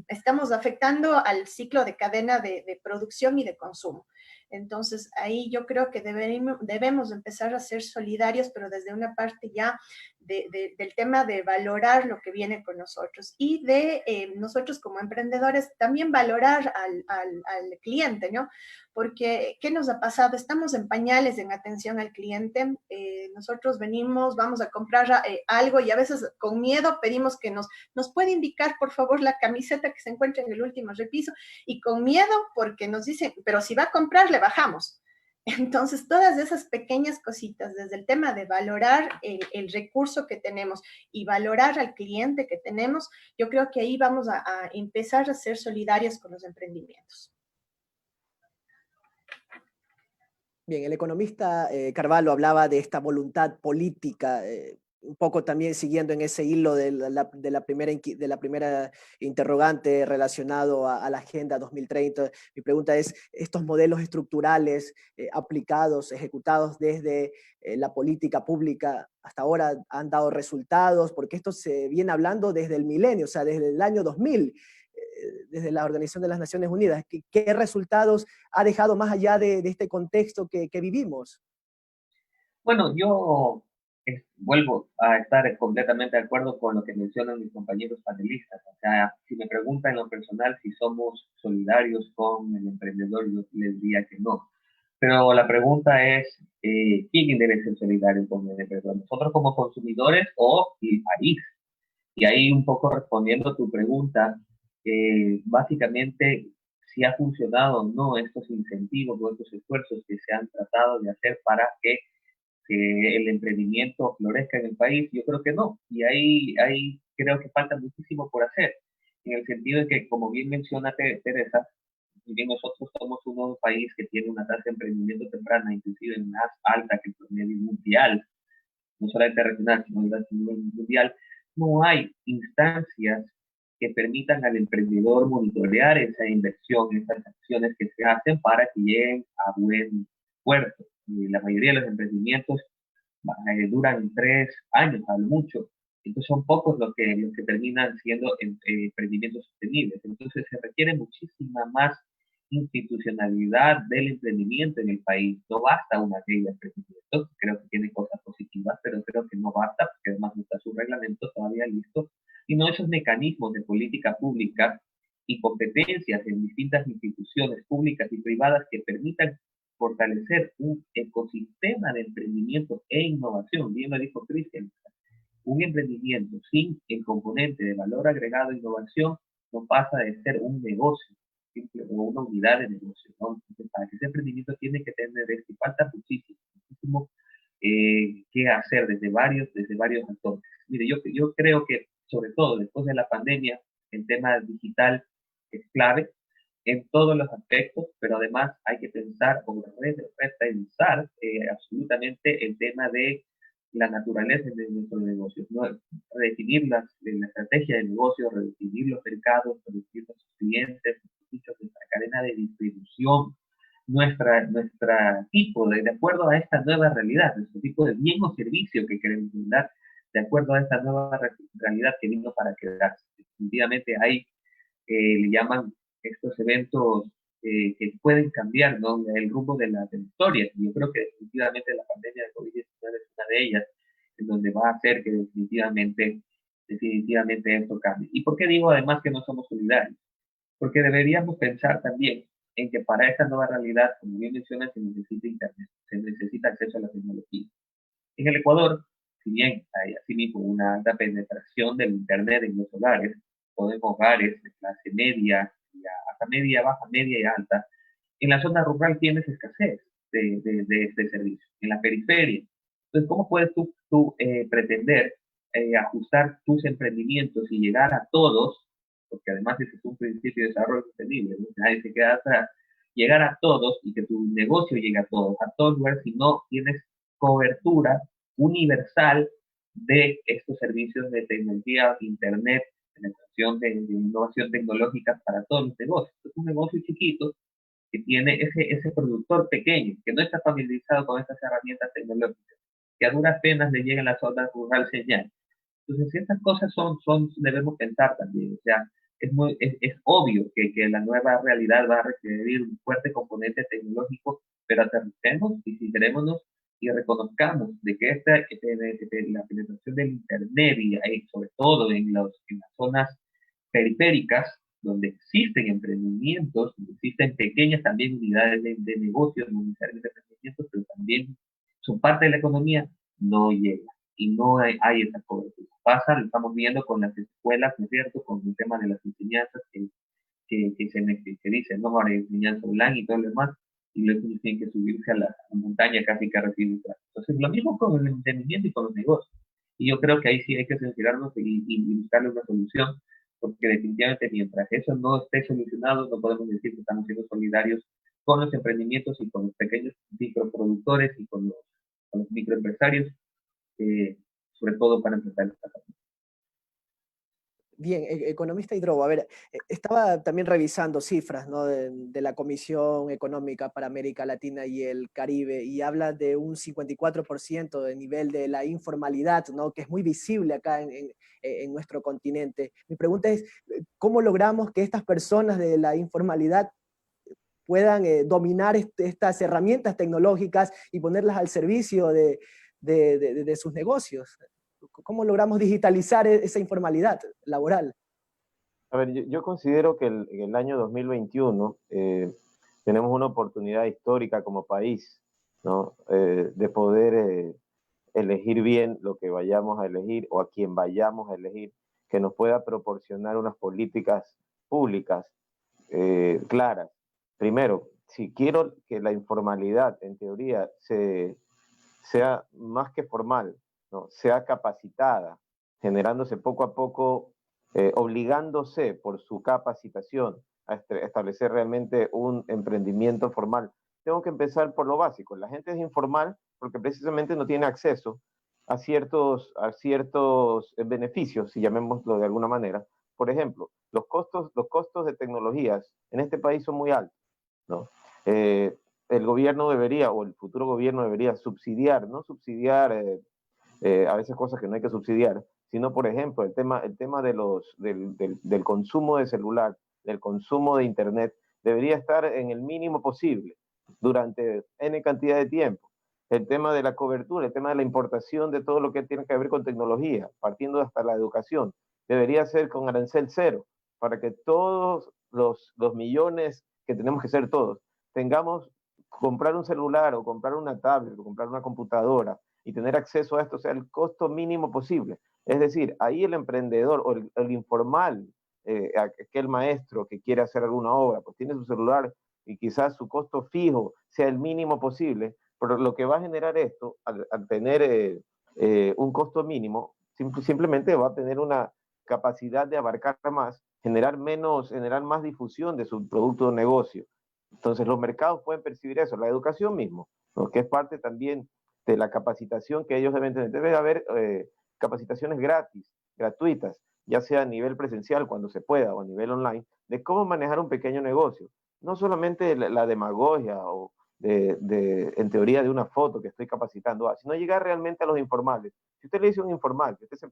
[SPEAKER 2] estamos afectando al ciclo de cadena de producción y de consumo. Entonces, ahí yo creo que debemos empezar a ser solidarios, pero desde una parte ya del tema de valorar lo que viene con nosotros, y de nosotros como emprendedores también valorar al cliente, ¿no? Porque, ¿qué nos ha pasado? Estamos en pañales en atención al cliente. Nosotros vamos a comprar algo, y a veces con miedo pedimos que nos puede indicar, por favor, la camiseta que se encuentra en el último repiso, y con miedo porque nos dicen, pero si va a comprar, le bajamos. Entonces, todas esas pequeñas cositas, desde el tema de valorar el recurso que tenemos y valorar al cliente que tenemos, yo creo que ahí vamos a empezar a ser solidarios con los emprendimientos.
[SPEAKER 1] Bien, el economista Carvalho hablaba de esta voluntad política, un poco también siguiendo en ese hilo de la primera interrogante relacionado a la Agenda 2030. Mi pregunta es, ¿estos modelos estructurales aplicados, ejecutados desde la política pública hasta ahora han dado resultados? Porque esto se viene hablando desde el milenio, o sea, desde el año 2000, desde la Organización de las Naciones Unidas. ¿Qué resultados ha dejado más allá de este contexto que vivimos?
[SPEAKER 3] Bueno, yo vuelvo a estar completamente de acuerdo con lo que mencionan mis compañeros panelistas. O sea, si me preguntan en lo personal si somos solidarios con el emprendedor, yo les diría que no. Pero la pregunta es, ¿quién debe ser solidario con el emprendedor? ¿Nosotros como consumidores o el país? Y ahí un poco respondiendo a tu pregunta, básicamente si ha funcionado o no estos incentivos o estos esfuerzos que se han tratado de hacer para que el emprendimiento florezca en el país, yo creo que no. Y ahí creo que falta muchísimo por hacer, en el sentido de que, como bien menciona Teresa, si bien nosotros somos un país que tiene una tasa de emprendimiento temprana, inclusive más alta que el promedio mundial, no solamente regional, sino a nivel mundial, no hay instancias que permitan al emprendedor monitorear esa inversión, esas acciones que se hacen para que lleguen a buen puerto. Y la mayoría de los emprendimientos duran 3 años, a lo mucho. Entonces son pocos los que terminan siendo emprendimientos sostenibles. Entonces se requiere muchísima más institucionalidad del emprendimiento en el país. No basta una ley de emprendimiento, creo que tiene cosas positivas, pero creo que no basta, porque además no está su reglamento todavía listo, sino esos mecanismos de política pública y competencias en distintas instituciones públicas y privadas que permitan fortalecer un ecosistema de emprendimiento e innovación. Bien lo dijo Cristian, un emprendimiento sin el componente de valor agregado e innovación no pasa de ser un negocio o una unidad de negocio, ¿no? Entonces, para que ese emprendimiento tiene que tener esto, y falta muchísimo qué hacer desde varios actores. Mire, yo creo que sobre todo después de la pandemia, el tema digital es clave en todos los aspectos, pero además hay que pensar o repensar absolutamente el tema de la naturaleza de nuestros negocios, ¿no? Redefinir la estrategia de negocio, redefinir los mercados, redefinir nuestros clientes, nuestra cadena de distribución, nuestra tipo de acuerdo a esta nueva realidad, nuestro tipo de bien o servicio que queremos dar, de acuerdo a esta nueva realidad que vino para quedarse. Definitivamente hay, le llaman estos eventos que pueden cambiar, ¿no?, el rumbo de la historia. Y yo creo que definitivamente la pandemia de COVID-19 es una de ellas, en donde va a hacer que definitivamente esto cambie. ¿Y por qué digo además que no somos solidarios? Porque deberíamos pensar también en que para esta nueva realidad, como bien menciona, se necesita Internet, se necesita acceso a la tecnología. En el Ecuador, si bien hay asimismo una alta penetración del Internet en los hogares, o en hogares de clase media, hasta media, baja, media y alta, en la zona rural tienes escasez de este servicio, en la periferia. Entonces, ¿cómo puedes tú pretender ajustar tus emprendimientos y llegar a todos? Porque además ese es un principio de desarrollo sostenible, ¿no? Nadie se queda atrás. Llegar a todos y que tu negocio llegue a todos lugares, si no tienes cobertura universal de estos servicios de tecnología, internet, penetración de innovación tecnológica para todos los negocios. Es un negocio chiquito que tiene ese productor pequeño, que no está familiarizado con estas herramientas tecnológicas, que a duras penas le llega a la zona rural señal. Entonces, estas cosas debemos pensar también. O sea, es obvio que la nueva realidad va a requerir un fuerte componente tecnológico, pero aterricemos y sincerémonos y reconozcamos de que la penetración del Internet y sobre todo en las zonas periféricas, donde existen emprendimientos, donde existen pequeñas también unidades de negocios, no necesariamente emprendimientos, pero también son parte de la economía, no llega y no hay esa cobertura. Lo estamos viendo con las escuelas, ¿no es cierto?, con el tema de las enseñanzas que dicen, no, ahora hay enseñanza online y todo lo demás, y luego tienen que subirse a la montaña casi que recibir clases. Entonces, lo mismo con el entendimiento y con los negocios. Y yo creo que ahí sí hay que sincerarnos y buscarle una solución, porque definitivamente mientras eso no esté solucionado, no podemos decir que estamos siendo solidarios con los emprendimientos y con los pequeños microproductores y con los microempresarios, sobre todo para enfrentar esta pandemia.
[SPEAKER 1] Bien, economista Hidrobo, a ver, estaba también revisando cifras, ¿no?, de la Comisión Económica para América Latina y el Caribe, y habla de un 54% de nivel de la informalidad, ¿no?, que es muy visible acá en nuestro continente. Mi pregunta es, ¿cómo logramos que estas personas de la informalidad puedan dominar estas herramientas tecnológicas y ponerlas al servicio de sus negocios? ¿Cómo logramos digitalizar esa informalidad laboral?
[SPEAKER 4] A ver, yo considero que en el año 2021 tenemos una oportunidad histórica como país, ¿no? De poder elegir bien lo que vayamos a elegir o a quien vayamos a elegir, que nos pueda proporcionar unas políticas públicas claras. Primero, si quiero que la informalidad, en teoría, sea más que formal, ¿no?, sea capacitada, generándose poco a poco, obligándose por su capacitación a establecer realmente un emprendimiento formal. Tengo que empezar por lo básico. La gente es informal porque precisamente no tiene acceso a ciertos beneficios, si llamémoslo de alguna manera. Por ejemplo, los costos de tecnologías en este país son muy altos, ¿no? El gobierno debería, o el futuro gobierno debería subsidiar, no subsidiar a veces cosas que no hay que subsidiar, sino, por ejemplo, el tema del consumo de celular, del consumo de internet, debería estar en el mínimo posible durante N cantidad de tiempo. El tema de la cobertura, el tema de la importación de todo lo que tiene que ver con tecnología, partiendo hasta la educación, debería ser con arancel cero, para que todos los millones que tenemos que ser todos, tengamos comprar un celular o comprar una tablet o comprar una computadora y tener acceso a esto sea el costo mínimo posible. Es decir, ahí el emprendedor o el informal, aquel maestro que quiere hacer alguna obra, pues tiene su celular y quizás su costo fijo sea el mínimo posible, Pero lo que va a generar esto, al tener un costo mínimo, simplemente va a tener una capacidad de abarcar más, generar más difusión de su producto o negocio. Entonces los mercados pueden percibir eso, la educación mismo, ¿no? Que es parte también de la capacitación que ellos deben tener. Debe haber capacitaciones gratuitas, ya sea a nivel presencial cuando se pueda o a nivel online, de cómo manejar un pequeño negocio. No solamente la demagogia o en teoría de una foto que estoy capacitando, sino llegar realmente a los informales. Si usted le dice a un informal, que usted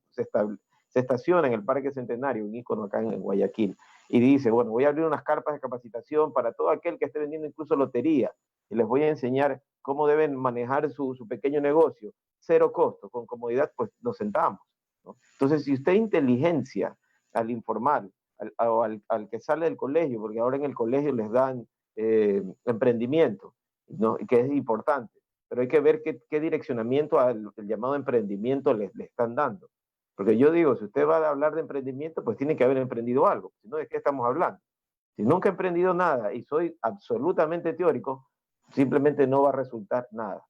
[SPEAKER 4] se estaciona en el Parque Centenario, un ícono acá en Guayaquil, y dice, bueno, voy a abrir unas carpas de capacitación para todo aquel que esté vendiendo incluso lotería, y les voy a enseñar cómo deben manejar su pequeño negocio, cero costo, con comodidad, pues nos sentamos, ¿no? Entonces, si usted inteligencia al informal, al que sale del colegio, porque ahora en el colegio les dan emprendimiento, ¿no? Que es importante, pero hay que ver qué direccionamiento al llamado emprendimiento le están dando. Porque yo digo, si usted va a hablar de emprendimiento, pues tiene que haber emprendido algo, si no, ¿de qué estamos hablando? Si nunca he emprendido nada y soy absolutamente teórico, simplemente no va a resultar nada.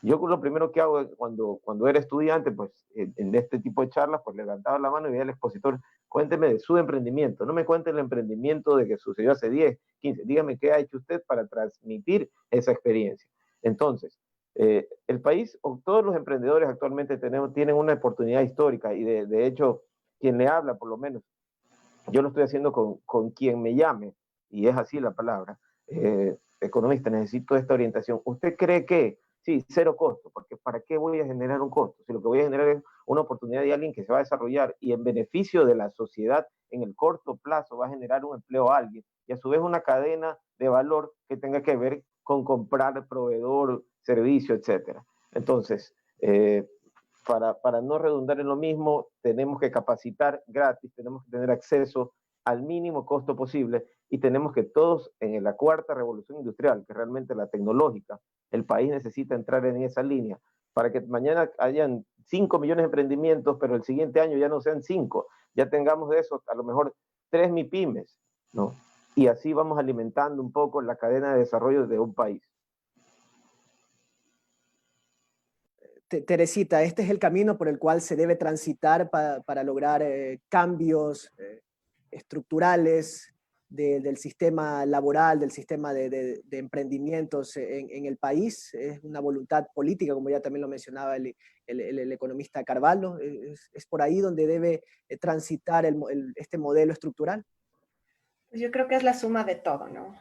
[SPEAKER 4] Yo lo primero que hago cuando era estudiante, pues en este tipo de charlas, pues levantaba la mano y veía al expositor, cuénteme de su emprendimiento, no me cuente el emprendimiento de que sucedió hace 10, 15, dígame qué ha hecho usted para transmitir esa experiencia. Entonces, el país, o todos los emprendedores actualmente tienen una oportunidad histórica y de hecho, quien le habla por lo menos, yo lo estoy haciendo con quien me llame, y es así la palabra, economista, necesito esta orientación. ¿Usted cree que sí, cero costo, porque ¿para qué voy a generar un costo? Si lo que voy a generar es una oportunidad de alguien que se va a desarrollar y en beneficio de la sociedad en el corto plazo va a generar un empleo a alguien y a su vez una cadena de valor que tenga que ver con comprar proveedor, servicio, etcétera. Entonces, para no redundar en lo mismo, tenemos que capacitar gratis, tenemos que tener acceso al mínimo costo posible y tenemos que todos en la cuarta revolución industrial, que realmente la tecnológica, el país necesita entrar en esa línea para que mañana hayan 5 millones de emprendimientos, pero el siguiente año ya no sean 5, ya tengamos de esos a lo mejor 3 MIPYMES, ¿no? Y así vamos alimentando un poco la cadena de desarrollo de un país.
[SPEAKER 1] Teresita, este es el camino por el cual se debe transitar para lograr cambios estructurales del sistema laboral, del sistema de emprendimientos en el país. Es una voluntad política, como ya también lo mencionaba el economista Carvalho. Es por ahí donde debe transitar este modelo estructural.
[SPEAKER 2] Pues yo creo que es la suma de todo, ¿no?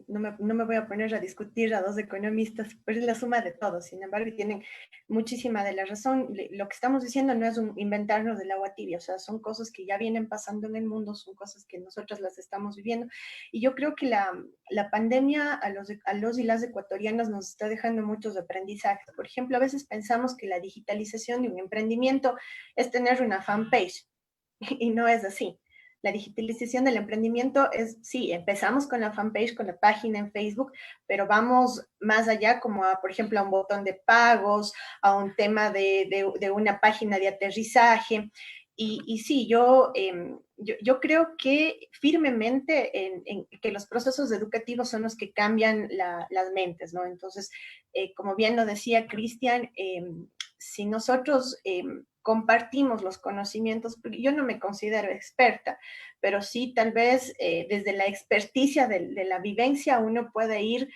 [SPEAKER 2] No me voy a poner a discutir a dos economistas, pero es la suma de todo. Sin embargo, tienen muchísima de la razón. Lo que estamos diciendo no es inventarnos del agua tibia, o sea, son cosas que ya vienen pasando en el mundo, son cosas que nosotros las estamos viviendo. Y yo creo que la pandemia a los y las ecuatorianas nos está dejando muchos aprendizajes. Por ejemplo, a veces pensamos que la digitalización de un emprendimiento es tener una fanpage, y no es así. La digitalización del emprendimiento es, sí, empezamos con la fanpage, con la página en Facebook, pero vamos más allá, como por ejemplo, a un botón de pagos, a un tema de una página de aterrizaje. Y sí, yo creo que firmemente en que los procesos educativos son los que cambian las mentes, ¿no? Entonces, como bien lo decía Cristian, si nosotros compartimos los conocimientos, porque yo no me considero experta, pero sí tal vez desde la experticia de la vivencia uno puede ir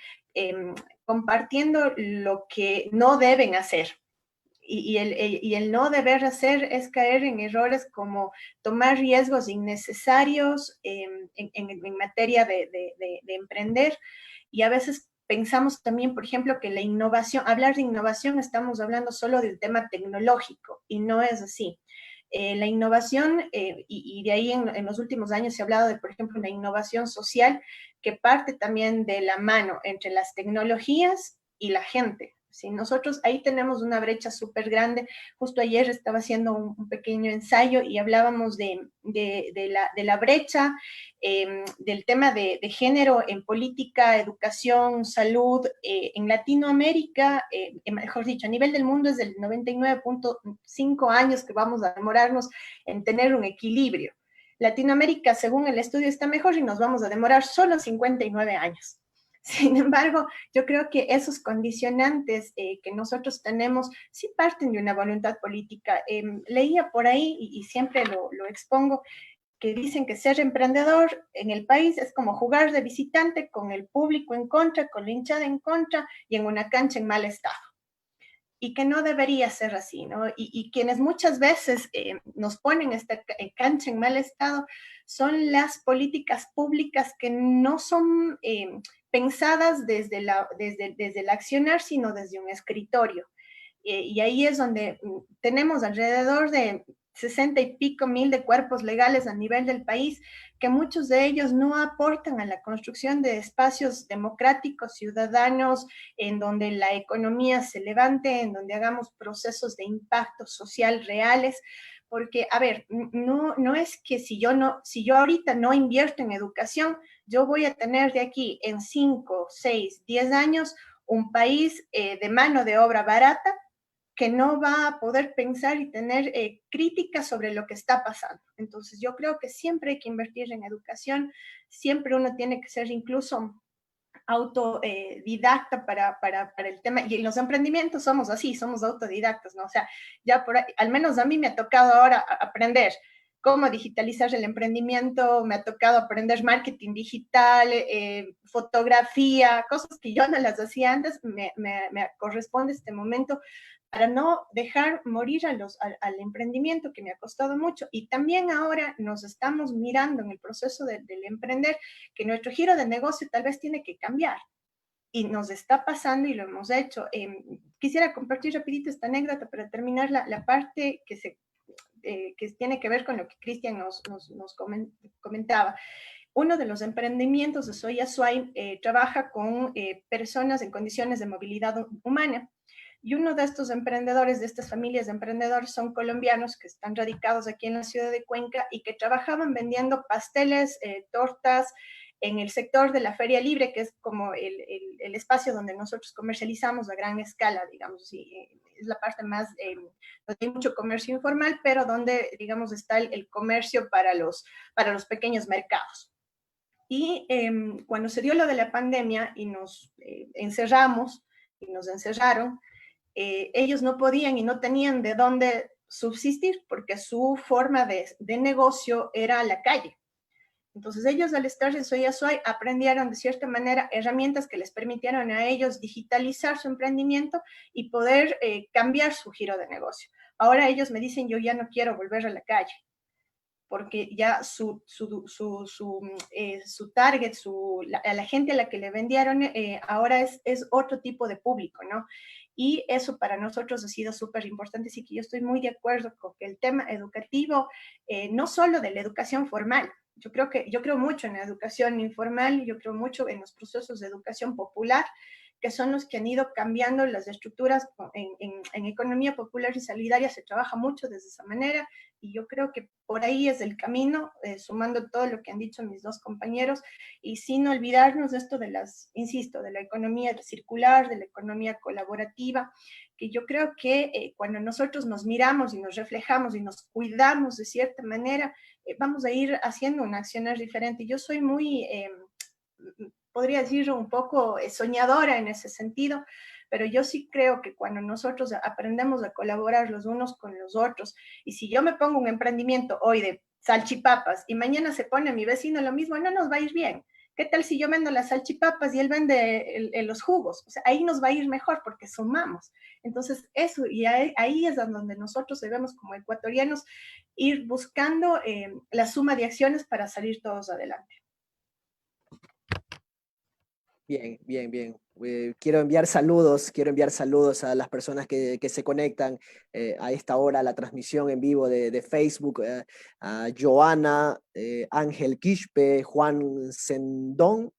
[SPEAKER 2] compartiendo lo que no deben hacer. Y el no deber hacer es caer en errores como tomar riesgos innecesarios en materia de emprender, y a veces pensamos también, por ejemplo, que la innovación, hablar de innovación, estamos hablando solo del tema tecnológico, y no es así. La innovación, y de ahí en los últimos años se ha hablado de, por ejemplo, una innovación social que parte también de la mano entre las tecnologías y la gente. ¿Sí? Nosotros ahí tenemos una brecha súper grande. Justo ayer estaba haciendo un pequeño ensayo y hablábamos de la brecha, del tema de género en política, educación, salud. En Latinoamérica, mejor dicho, a nivel del mundo es del 99.5 años que vamos a demorarnos en tener un equilibrio. Latinoamérica, según el estudio, está mejor y nos vamos a demorar solo 59 años. Sin embargo, yo creo que esos condicionantes que nosotros tenemos sí parten de una voluntad política. Leía por ahí, y siempre lo expongo, que dicen que ser emprendedor en el país es como jugar de visitante con el público en contra, con la hinchada en contra y en una cancha en mal estado. Y que no debería ser así, ¿no? Y quienes muchas veces nos ponen esta cancha en mal estado son las políticas públicas que no son pensadas desde el accionar, sino desde un escritorio. Y ahí es donde tenemos alrededor de 60 y pico mil de cuerpos legales a nivel del país, que muchos de ellos no aportan a la construcción de espacios democráticos, ciudadanos, en donde la economía se levante, en donde hagamos procesos de impacto social reales. Porque, a ver, no es que si yo ahorita no invierto en educación, yo voy a tener de aquí en 5, 6, 10 años un país de mano de obra barata que no va a poder pensar y tener críticas sobre lo que está pasando. Entonces yo creo que siempre hay que invertir en educación, siempre uno tiene que ser incluso autodidacta para el tema, y en los emprendimientos somos así, somos autodidactas, ¿no? O sea, ya por ahí, al menos a mí me ha tocado ahora aprender cómo digitalizar el emprendimiento, me ha tocado aprender marketing digital, fotografía, cosas que yo no las hacía antes, me corresponde este momento para no dejar morir al emprendimiento que me ha costado mucho. Y también ahora nos estamos mirando en el proceso del emprender que nuestro giro de negocio tal vez tiene que cambiar. Y nos está pasando y lo hemos hecho. Quisiera compartir rapidito esta anécdota para terminar la parte que tiene que ver con lo que Cristian nos comentaba. Uno de los emprendimientos de Soy Azuay trabaja con personas en condiciones de movilidad humana. Y uno de estos emprendedores, de estas familias de emprendedores, son colombianos que están radicados aquí en la ciudad de Cuenca y que trabajaban vendiendo pasteles, tortas en el sector de la Feria Libre, que es como el espacio donde nosotros comercializamos a gran escala, digamos, y es la parte más, donde hay mucho comercio informal, pero donde, digamos, está el comercio para los pequeños mercados. Y cuando se dio lo de la pandemia y nos encerramos y nos encerraron, ellos no podían y no tenían de dónde subsistir porque su forma de negocio era la calle. Entonces ellos al estar en Soy Azuay aprendieron de cierta manera herramientas que les permitieron a ellos digitalizar su emprendimiento y poder cambiar su giro de negocio. Ahora ellos me dicen, yo ya no quiero volver a la calle, porque ya su target, a la gente a la que le vendieron, ahora es otro tipo de público, ¿no? Y eso para nosotros ha sido súper importante, así que yo estoy muy de acuerdo con que el tema educativo, no solo de la educación formal, yo creo mucho en la educación informal, yo creo mucho en los procesos de educación popular, que son los que han ido cambiando las estructuras en economía popular y solidaria, se trabaja mucho desde esa manera, y yo creo que por ahí es el camino, sumando todo lo que han dicho mis dos compañeros, y sin olvidarnos de esto insisto, de la economía circular, de la economía colaborativa, que yo creo que cuando nosotros nos miramos y nos reflejamos y nos cuidamos de cierta manera, vamos a ir haciendo una acción diferente. Yo soy muy, podría decir, un poco soñadora en ese sentido, pero yo sí creo que cuando nosotros aprendemos a colaborar los unos con los otros, y si yo me pongo un emprendimiento hoy de salchipapas y mañana se pone a mi vecino lo mismo, no nos va a ir bien. ¿Qué tal si yo vendo las salchipapas y él vende los jugos? O sea, ahí nos va a ir mejor porque sumamos. Entonces, eso, y ahí es donde nosotros debemos como ecuatorianos ir buscando la suma de acciones para salir todos adelante.
[SPEAKER 1] Bien, bien, bien. Quiero enviar saludos a las personas que se conectan a esta hora a la transmisión en vivo de Facebook, a Joana, Ángel Quispe, Juan Sendón,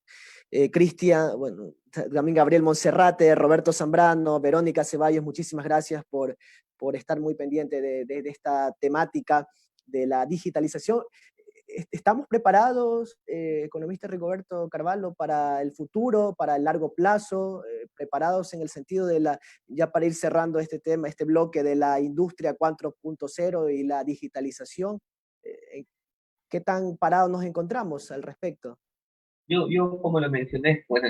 [SPEAKER 1] Cristian, bueno, también Gabriel Monserrate, Roberto Zambrano, Verónica Ceballos, muchísimas gracias por estar muy pendiente de esta temática de la digitalización. ¿Estamos preparados, economista Rigoberto Carvalho, para el futuro, para el largo plazo? ¿Preparados en el sentido ya para ir cerrando este tema, este bloque de la industria 4.0 y la digitalización? ¿Qué tan parados nos encontramos al respecto?
[SPEAKER 3] Yo, como lo mencioné, bueno,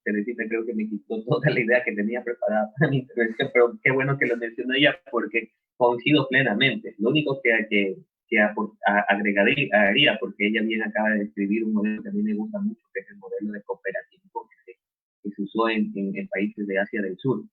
[SPEAKER 3] Teresita creo que me quitó toda la idea que tenía preparada para mi intervención, pero qué bueno que lo mencionó ella porque coincido plenamente. Lo único que agregaría, porque ella bien acaba de describir un modelo que a mí me gusta mucho, que es el modelo de cooperativismo que se usó en países de Asia del Sur,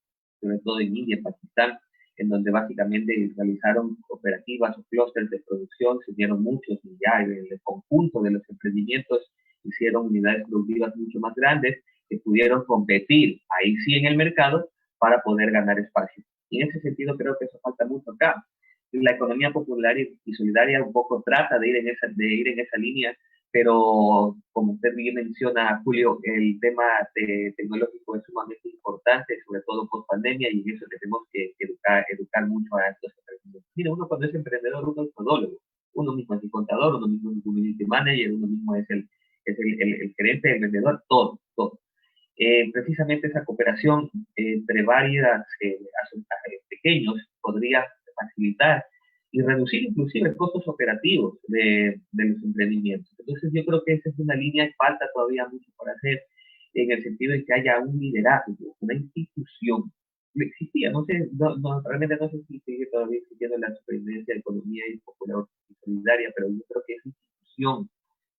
[SPEAKER 3] sobre todo en India, Pakistán, en donde básicamente realizaron cooperativas o clústeres de producción, se dieron muchos y ya en el conjunto de los emprendimientos hicieron unidades productivas mucho más grandes que pudieron competir ahí sí en el mercado para poder ganar espacio. Y en ese sentido creo que eso falta mucho acá. La economía popular y solidaria un poco trata de ir en esa línea, pero como usted bien menciona, Julio, el tema tecnológico es sumamente importante, sobre todo post pandemia, y en eso tenemos que educar mucho a estos emprendedores. Mira, uno cuando es emprendedor, uno es todólogo, uno mismo es el contador, uno mismo es el community manager, uno mismo es el gerente, el vendedor, todo, todo. Precisamente esa cooperación entre varias pequeños podría facilitar y reducir inclusive costos operativos de los emprendimientos. Entonces yo creo que esa es una línea que falta todavía mucho por hacer en el sentido de que haya un liderazgo, una institución. Existía, no sé, realmente no sé si sigue todavía existiendo la Superintendencia de Economía y Popular y Solidaria, pero yo creo que esa institución,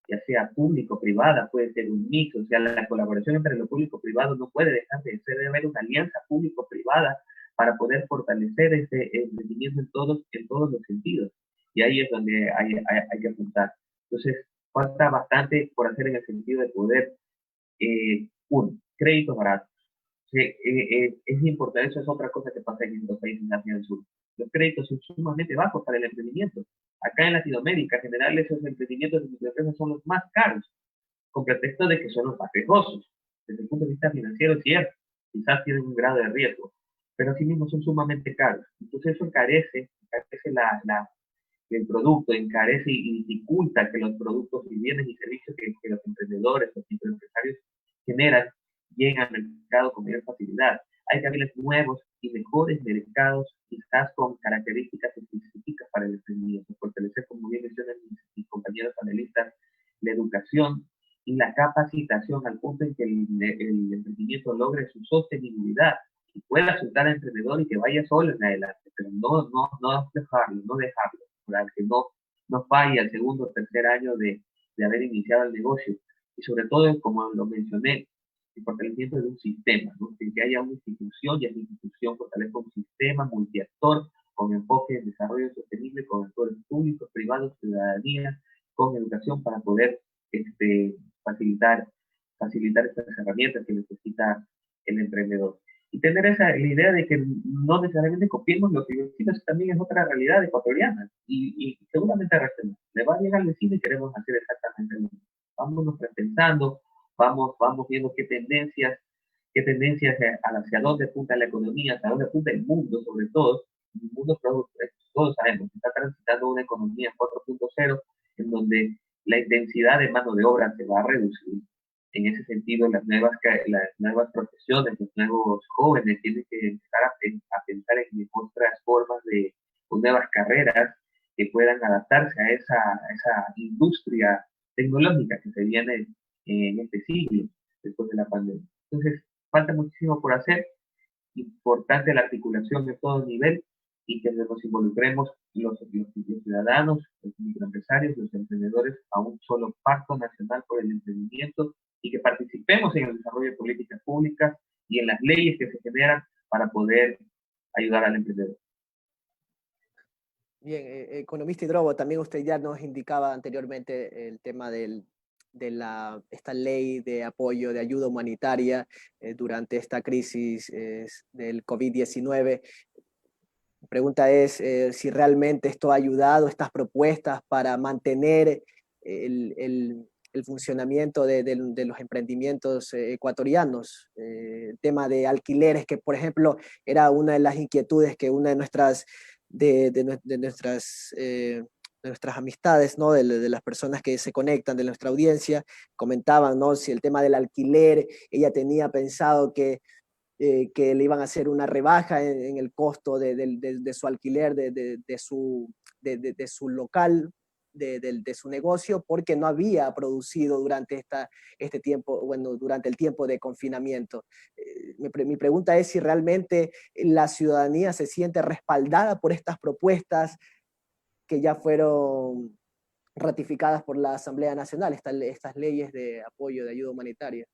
[SPEAKER 3] ya sea público-privada, puede ser un mix, o sea, la colaboración entre lo público-privado no puede dejar de ser, debe haber una alianza público-privada para poder fortalecer ese emprendimiento en todos los sentidos. Y ahí es donde hay que apuntar. Entonces, falta bastante por hacer en el sentido de poder, uno, créditos baratos. Es importante, eso es otra cosa que pasa en los países Asia del Sur. Los créditos son sumamente bajos para el emprendimiento. Acá en Latinoamérica, en general, esos emprendimientos de microempresas son los más caros, con pretexto de que son los más riesgosos. Desde el punto de vista financiero es cierto, quizás tienen un grado de riesgo, pero asimismo son sumamente caros. Entonces eso encarece el producto, encarece y dificulta que los productos y bienes y servicios que los emprendedores, los microempresarios generan, lleguen al mercado con mayor facilidad. Hay que abrirles nuevos y mejores mercados, quizás con características específicas para el emprendimiento, fortalecer, como bien mencionan mis compañeros panelistas, la educación y la capacitación al punto en que el emprendimiento logre su sostenibilidad y pueda soltar al emprendedor y que vaya solo en adelante, pero no dejarlo, para que no falle el segundo o tercer año de haber iniciado el negocio. Y sobre todo, como lo mencioné, el fortalecimiento de un sistema, ¿no? Que haya una institución y esa institución fortalezca un sistema multiactor con enfoque en desarrollo sostenible, con actores públicos, privados, ciudadanía, con educación para poder facilitar estas herramientas que necesita el emprendedor. Y tener la idea de que no necesariamente copiemos lo que vecinos, también es otra realidad ecuatoriana. Y seguramente le va a llegar al vecino y queremos hacer exactamente lo mismo. Vámonos repensando, vamos viendo qué tendencias hacia dónde apunta la economía, hacia dónde apunta el mundo, sobre todo. El mundo, todos sabemos, está transitando una economía 4.0 en donde la intensidad de mano de obra se va a reducir. En ese sentido, las nuevas profesiones, los nuevos jóvenes tienen que empezar a pensar en otras formas o nuevas carreras que puedan adaptarse a esa industria tecnológica que se viene en este siglo, después de la pandemia. Entonces, falta muchísimo por hacer, importante la articulación de todo nivel y que nos involucremos los ciudadanos, los microempresarios, los emprendedores a un solo pacto nacional por el emprendimiento y que participemos en el desarrollo de políticas públicas y en las leyes que se generan para poder ayudar al emprendedor.
[SPEAKER 1] Bien, economista Hidrobo, también usted ya nos indicaba anteriormente el tema de esta ley de apoyo, de ayuda humanitaria durante esta crisis del COVID-19. La pregunta es si realmente esto ha ayudado, estas propuestas, para mantener el funcionamiento de los emprendimientos ecuatorianos. El tema de alquileres, que por ejemplo era una de las inquietudes que una de nuestras nuestras amistades, ¿no? de las personas que se conectan, de nuestra audiencia, comentaban, ¿no? Si el tema del alquiler, ella tenía pensado que le iban a hacer una rebaja el costo de su alquiler, de su local, de su negocio porque no había producido durante este tiempo, bueno, durante el tiempo de confinamiento. Mi pregunta es si realmente la ciudadanía se siente respaldada por estas propuestas que ya fueron ratificadas por la Asamblea Nacional, estas leyes de apoyo, de ayuda humanitaria.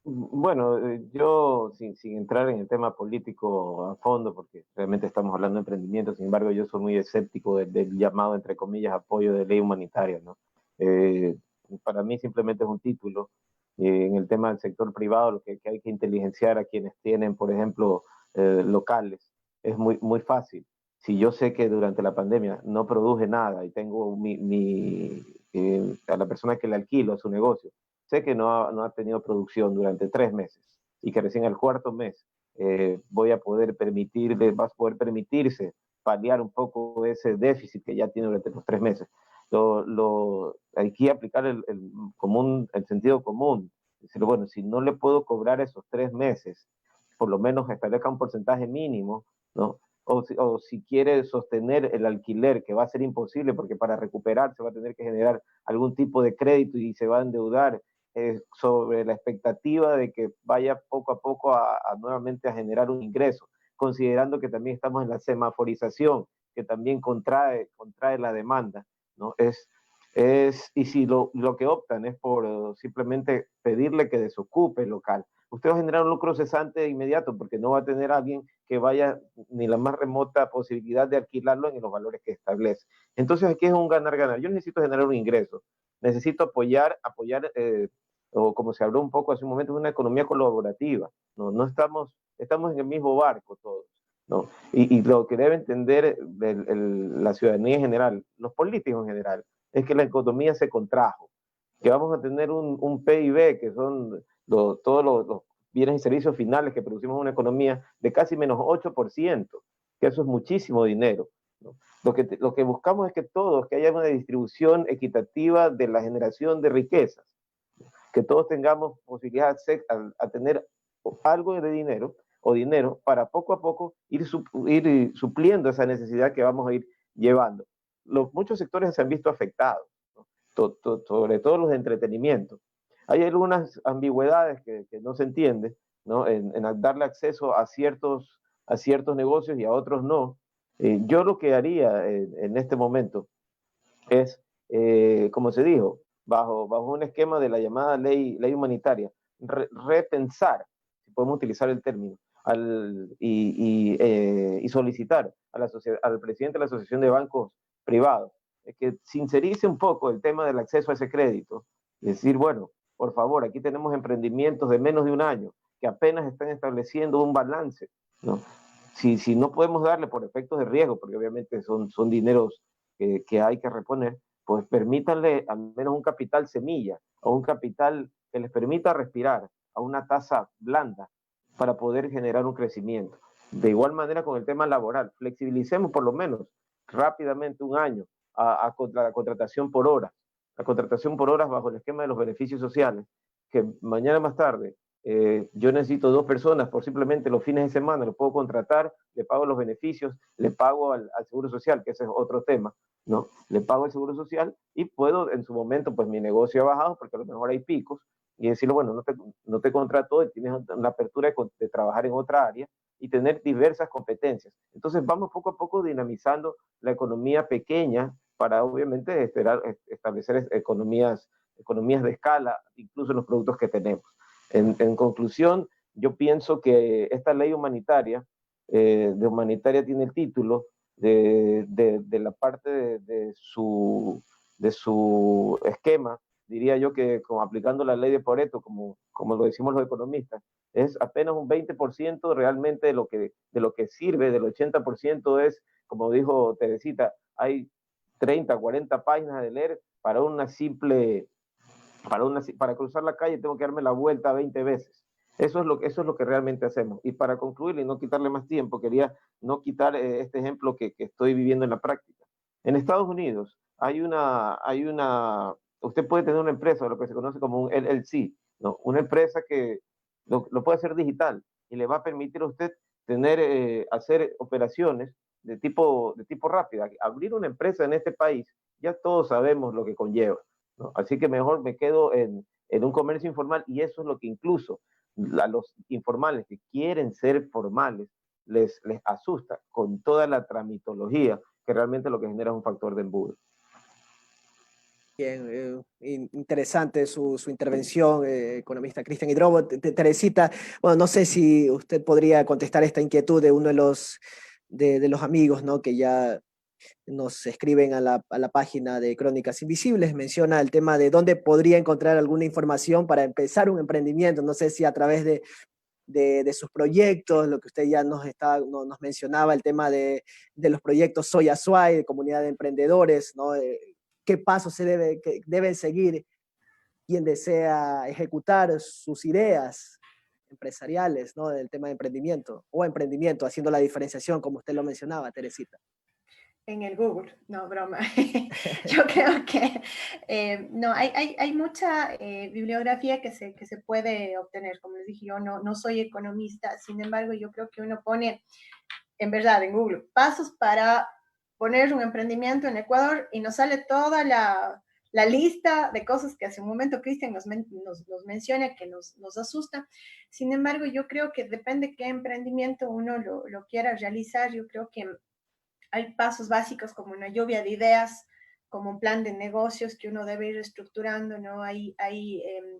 [SPEAKER 4] Bueno, yo sin entrar en el tema político a fondo, porque realmente estamos hablando de emprendimiento, sin embargo yo soy muy escéptico del llamado, entre comillas, apoyo de ley humanitaria, ¿no? Eh, para mí simplemente es un título. En el tema del sector privado, lo que hay que inteligenciar a quienes tienen, por ejemplo, locales, es muy fácil. Si yo sé que durante la pandemia no produje nada y tengo a la persona que le alquilo su negocio, sé que no ha tenido producción durante 3 meses y que recién al cuarto mes va a poder permitirse paliar un poco ese déficit que ya tiene durante los 3 meses. Hay que aplicar el sentido común. Decir, bueno, si no le puedo cobrar esos 3 meses, por lo menos establezca un porcentaje mínimo, ¿no? O si quiere sostener el alquiler, que va a ser imposible porque para recuperarse va a tener que generar algún tipo de crédito y se va a endeudar sobre la expectativa de que vaya poco a poco nuevamente a generar un ingreso, considerando que también estamos en la semaforización, que también contrae la demanda, ¿no? Y si lo que optan es por simplemente pedirle que desocupe el local, usted va a generar un lucro cesante de inmediato porque no va a tener a alguien que vaya ni la más remota posibilidad de alquilarlo en los valores que establece. Entonces aquí es un ganar-ganar. Yo necesito generar un ingreso, necesito apoyar o como se habló un poco hace un momento, es una economía colaborativa. No estamos en el mismo barco todos, ¿no? Y lo que debe entender la ciudadanía en general, los políticos en general, es que la economía se contrajo, que vamos a tener un PIB, que son todos los bienes y servicios finales que producimos en una economía, de casi menos 8%, que eso es muchísimo dinero, ¿no? Lo que buscamos es que haya una distribución equitativa de la generación de riquezas, que todos tengamos posibilidad a tener algo de dinero o dinero para poco a poco ir supliendo esa necesidad que vamos a ir llevando. Muchos sectores se han visto afectados, ¿no? Sobre todo los de entretenimiento. Hay algunas ambigüedades que no se entienden, ¿no? En darle acceso a ciertos negocios y a otros no. Yo lo que haría en este momento es, como se dijo, bajo un esquema de la llamada ley humanitaria, repensar, si podemos utilizar el término, y solicitar al presidente de la Asociación de Bancos Privados que sincerice un poco el tema del acceso a ese crédito. Decir, bueno, por favor, aquí tenemos emprendimientos de menos de un año que apenas están estableciendo un balance, ¿no? Si no podemos darle por efectos de riesgo, porque obviamente son dineros que hay que reponer, pues permítanle al menos un capital semilla o un capital que les permita respirar a una tasa blanda para poder generar un crecimiento. De igual manera con el tema laboral, flexibilicemos por lo menos rápidamente un año a la contratación por horas, bajo el esquema de los beneficios sociales, que mañana más tarde yo necesito 2 personas por simplemente los fines de semana, lo puedo contratar, le pago los beneficios, le pago al Seguro Social, que ese es otro tema, ¿no? Le pago el Seguro Social y puedo, en su momento, pues mi negocio ha bajado porque a lo mejor hay picos, y decirle, bueno, no te contrato, tienes una apertura de trabajar en otra área y tener diversas competencias. Entonces vamos poco a poco dinamizando la economía pequeña para obviamente establecer economías de escala, incluso en los productos que tenemos. En conclusión, yo pienso que esta ley humanitaria, tiene el título de la parte de su esquema, diría yo que como aplicando la ley de Pareto, como lo decimos los economistas, es apenas un 20% realmente de lo que sirve, del 80% es, como dijo Teresita, hay 30, 40 páginas de leer para cruzar la calle tengo que darme la vuelta 20 veces. Eso es lo que realmente hacemos. Y para concluir y no quitarle más tiempo, quería no quitar este ejemplo que estoy viviendo en la práctica. En Estados Unidos usted puede tener una empresa, lo que se conoce como un LLC, ¿no? Una empresa que lo puede hacer digital y le va a permitir a usted hacer operaciones de tipo rápida. Abrir una empresa en este país, ya todos sabemos lo que conlleva, ¿no? Así que mejor me quedo en un comercio informal, y eso es lo que incluso a los informales que quieren ser formales les asusta con toda la tramitología, que realmente lo que genera es un factor de embudo.
[SPEAKER 1] Bien, interesante su intervención, economista Cristian Hidrobo. Teresita, bueno, no sé si usted podría contestar esta inquietud de uno de los amigos, ¿no? Que ya nos escriben a la página de Crónicas Invisibles. Menciona el tema de dónde podría encontrar alguna información para empezar un emprendimiento. No sé si a través de sus proyectos, lo que usted ya nos mencionaba, el tema de los proyectos Soy Azuay, de comunidad de emprendedores, ¿no? ¿Qué pasos que deben seguir quien desea ejecutar sus ideas empresariales, ¿no? Del tema de emprendimiento o emprendimiento, haciendo la diferenciación, como usted lo mencionaba, Teresita?
[SPEAKER 2] En el Google, no, broma. Yo creo que no, hay mucha bibliografía que se puede obtener. Como les dije, yo no soy economista, sin embargo, yo creo que uno pone, en verdad, en Google, pasos para poner un emprendimiento en Ecuador y nos sale toda la lista de cosas que hace un momento Cristian nos menciona, que nos asusta. Sin embargo, yo creo que depende qué emprendimiento uno lo quiera realizar. Yo creo que hay pasos básicos como una lluvia de ideas, como un plan de negocios que uno debe ir estructurando, ¿no? Hay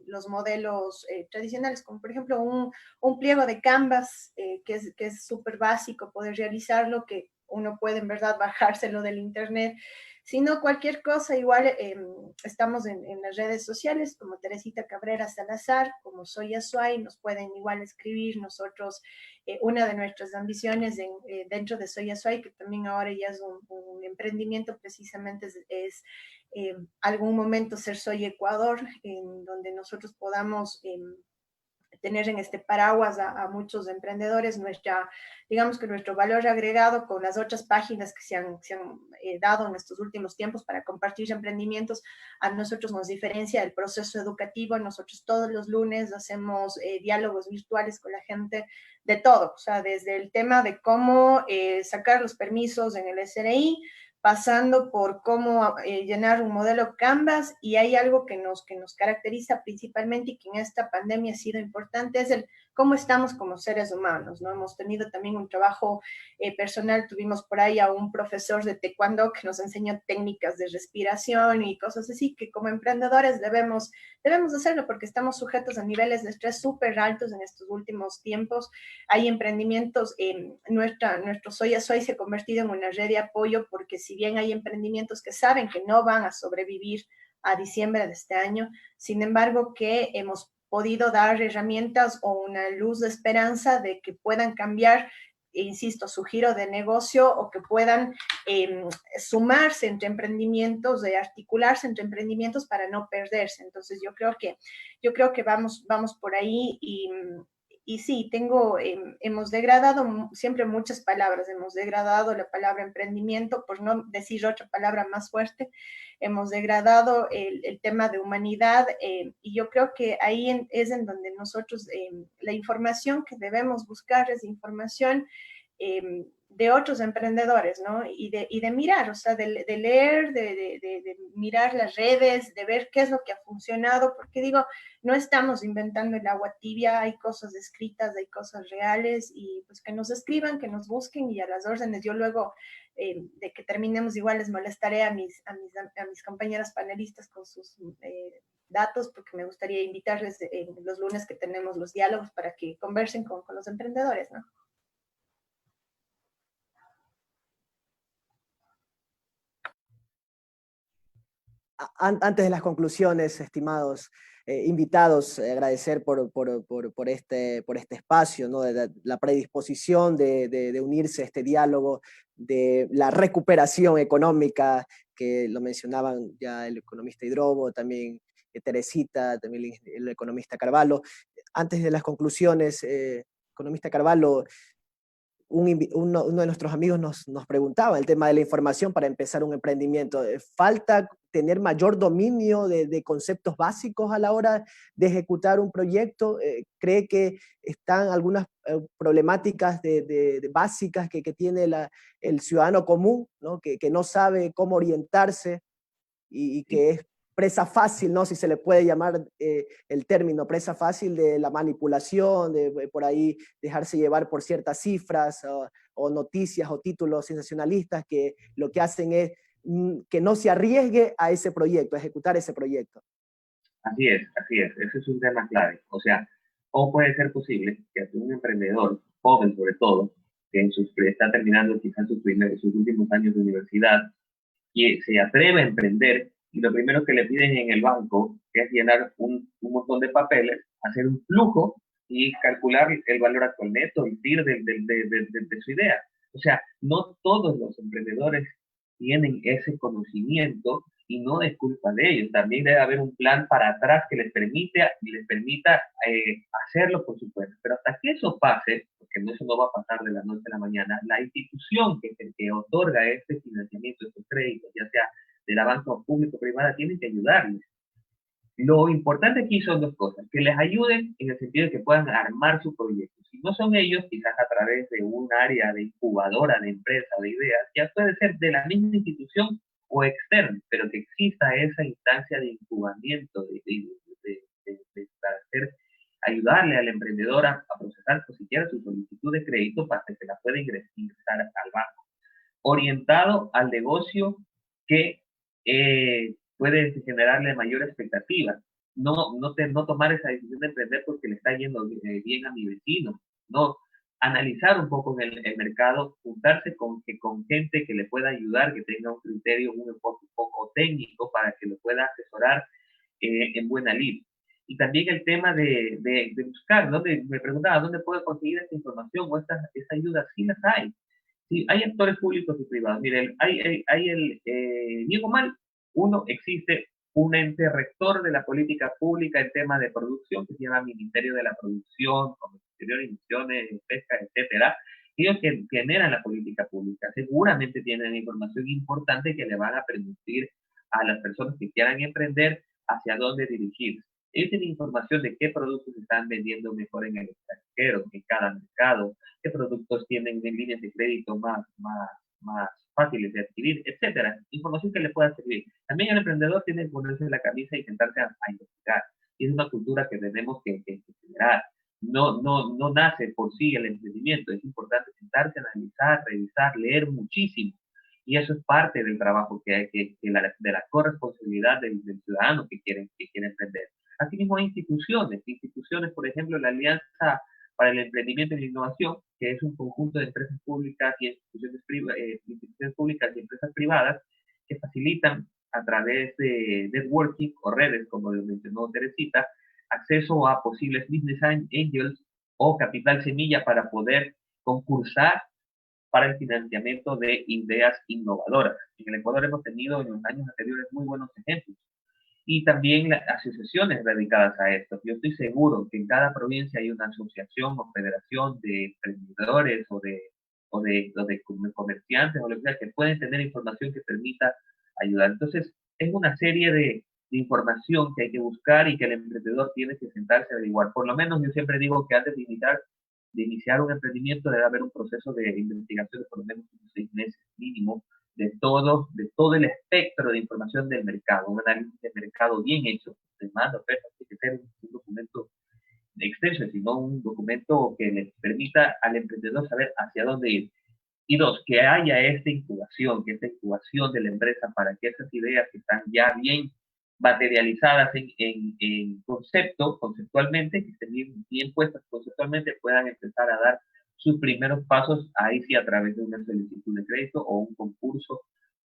[SPEAKER 2] los modelos tradicionales, como por ejemplo un pliego de Canvas, que es súper básico poder realizarlo, que uno puede en verdad bajárselo del internet. Si no, cualquier cosa, igual estamos en las redes sociales como Teresita Cabrera Salazar, como Soy Azuay, nos pueden igual escribir. Nosotros, una de nuestras ambiciones dentro de Soy Azuay, que también ahora ya es un emprendimiento, precisamente es algún momento ser Soy Ecuador, en donde nosotros podamos tener en este paraguas a muchos emprendedores. Digamos que nuestro valor agregado con las otras páginas que se han dado en estos últimos tiempos para compartir emprendimientos, a nosotros nos diferencia el proceso educativo. Nosotros todos los lunes hacemos diálogos virtuales con la gente de todo, o sea, desde el tema de cómo sacar los permisos en el SRI, pasando por cómo llenar un modelo Canvas. Y hay algo que nos caracteriza principalmente y que en esta pandemia ha sido importante, es el cómo estamos como seres humanos, ¿no? Hemos tenido también un trabajo personal. Tuvimos por ahí a un profesor de taekwondo que nos enseñó técnicas de respiración y cosas así, que como emprendedores debemos hacerlo, porque estamos sujetos a niveles de estrés súper altos en estos últimos tiempos. Hay emprendimientos, nuestro Soy Azuay se ha convertido en una red de apoyo, porque si bien hay emprendimientos que saben que no van a sobrevivir a diciembre de este año, sin embargo que hemos podido dar herramientas o una luz de esperanza de que puedan cambiar, insisto, su giro de negocio, o que puedan sumarse entre emprendimientos, de articularse entre emprendimientos para no perderse. Entonces yo creo que vamos por ahí. Y sí, hemos degradado siempre muchas palabras. Hemos degradado la palabra emprendimiento, por no decir otra palabra más fuerte. Hemos degradado el tema de humanidad, y yo creo que ahí es en donde nosotros, la información que debemos buscar es información de otros emprendedores, ¿no? Y de mirar, o sea, de leer, de mirar las redes, de ver qué es lo que ha funcionado, porque digo, no estamos inventando el agua tibia. Hay cosas escritas, hay cosas reales, y pues que nos escriban, que nos busquen, y a las órdenes. Yo luego de que terminemos igual les molestaré a mis compañeras panelistas con sus datos, porque me gustaría invitarles los lunes que tenemos los diálogos para que conversen con los emprendedores, ¿no?
[SPEAKER 1] Antes de las conclusiones, estimados invitados, agradecer por este espacio, ¿no? De la predisposición de unirse a este diálogo, de la recuperación económica, que lo mencionaban ya el economista Hidrobo, también Teresita, también el economista Carvalho. Antes de las conclusiones, economista Carvalho, uno de nuestros amigos nos preguntaba el tema de la información para empezar un emprendimiento. ¿Falta tener mayor dominio de conceptos básicos a la hora de ejecutar un proyecto? ¿Cree que están algunas problemáticas básicas que tiene el ciudadano común, ¿no? Que no sabe cómo orientarse y que es presa fácil, ¿no? Si se le puede llamar el término, presa fácil de la manipulación, de por ahí dejarse llevar por ciertas cifras o noticias o títulos sensacionalistas que lo que hacen es que no se arriesgue a ese proyecto, a ejecutar ese proyecto?
[SPEAKER 3] Así es, ese es un tema clave. O sea, ¿cómo puede ser posible que un emprendedor, joven sobre todo, que está terminando quizás sus últimos años de universidad, y se atreve a emprender, y lo primero que le piden en el banco es llenar un montón de papeles, hacer un flujo y calcular el valor actual neto y TIR de su idea? O sea, no todos los emprendedores tienen ese conocimiento y no es culpa de ellos. También debe haber un plan para atrás que les permita hacerlo por su cuenta. Pero hasta que eso pase, porque eso no va a pasar de la noche a la mañana, la institución que otorga este financiamiento, estos créditos, ya sea de la banca pública o privada, tiene que ayudarles. Lo importante aquí son dos cosas: que les ayuden en el sentido de que puedan armar su proyecto. Si no son ellos, quizás a través de un área de incubadora de empresa, de ideas, ya puede ser de la misma institución o externa, pero que exista esa instancia de incubamiento, para ayudarle al emprendedor a procesar siquiera su solicitud de crédito para que se la pueda ingresar al banco, orientado al negocio que puede generarle mayor expectativa. No tomar esa decisión de emprender porque le está yendo bien a mi vecino. No, analizar un poco el mercado, juntarse con gente que le pueda ayudar, que tenga un criterio un poco técnico para que lo pueda asesorar en buena lid. Y también el tema de buscar, ¿dónde? Me preguntaba, ¿dónde puedo conseguir esta información o esta ayuda? Sí las hay. Sí, hay actores públicos y privados. Miren, hay bien o mal, existe un ente rector de la política pública en tema de producción que se llama Ministerio de la Producción, Comercio Exterior, Inversiones, Pesca, etcétera. Ellos que generan la política pública seguramente tienen información importante que le van a permitir a las personas que quieran emprender hacia dónde dirigirse. Ellos tienen información de qué productos se están vendiendo mejor en el extranjero, en cada mercado, qué productos tienen en líneas de crédito más fáciles de adquirir, etcétera. Información que le pueda servir. También el emprendedor tiene que ponerse la camisa y sentarse a investigar. Y es una cultura que tenemos que generar. No nace por sí el emprendimiento. Es importante sentarse, analizar, revisar, leer muchísimo. Y eso es parte del trabajo de la corresponsabilidad del ciudadano que quiere emprender. Asimismo, hay instituciones, por ejemplo, la Alianza para el Emprendimiento y la Innovación, que es un conjunto de empresas públicas y instituciones públicas y empresas privadas que facilitan a través de networking o redes, como lo mencionó Teresita, acceso a posibles business angels o capital semilla para poder concursar para el financiamiento de ideas innovadoras. En el Ecuador hemos tenido en los años anteriores muy buenos ejemplos. Y también las asociaciones dedicadas a esto. Yo estoy seguro que en cada provincia hay una asociación o federación de emprendedores o de comerciantes o lo que sea, que pueden tener información que permita ayudar. Entonces, es una serie de información que hay que buscar y que el emprendedor tiene que sentarse a averiguar. Por lo menos yo siempre digo que antes de iniciar un emprendimiento debe haber un proceso de investigación de por lo menos 6 meses mínimo, de todo el espectro de información del mercado, un análisis de mercado bien hecho, demanda, oferta, tiene que ser un documento extenso, sino un documento que le permita al emprendedor saber hacia dónde ir. Y dos, que haya esta incubación de la empresa para que esas ideas que están ya bien materializadas en conceptualmente, que estén bien puestas conceptualmente, puedan empezar a dar sus primeros pasos, ahí sí a través de una solicitud de crédito o un concurso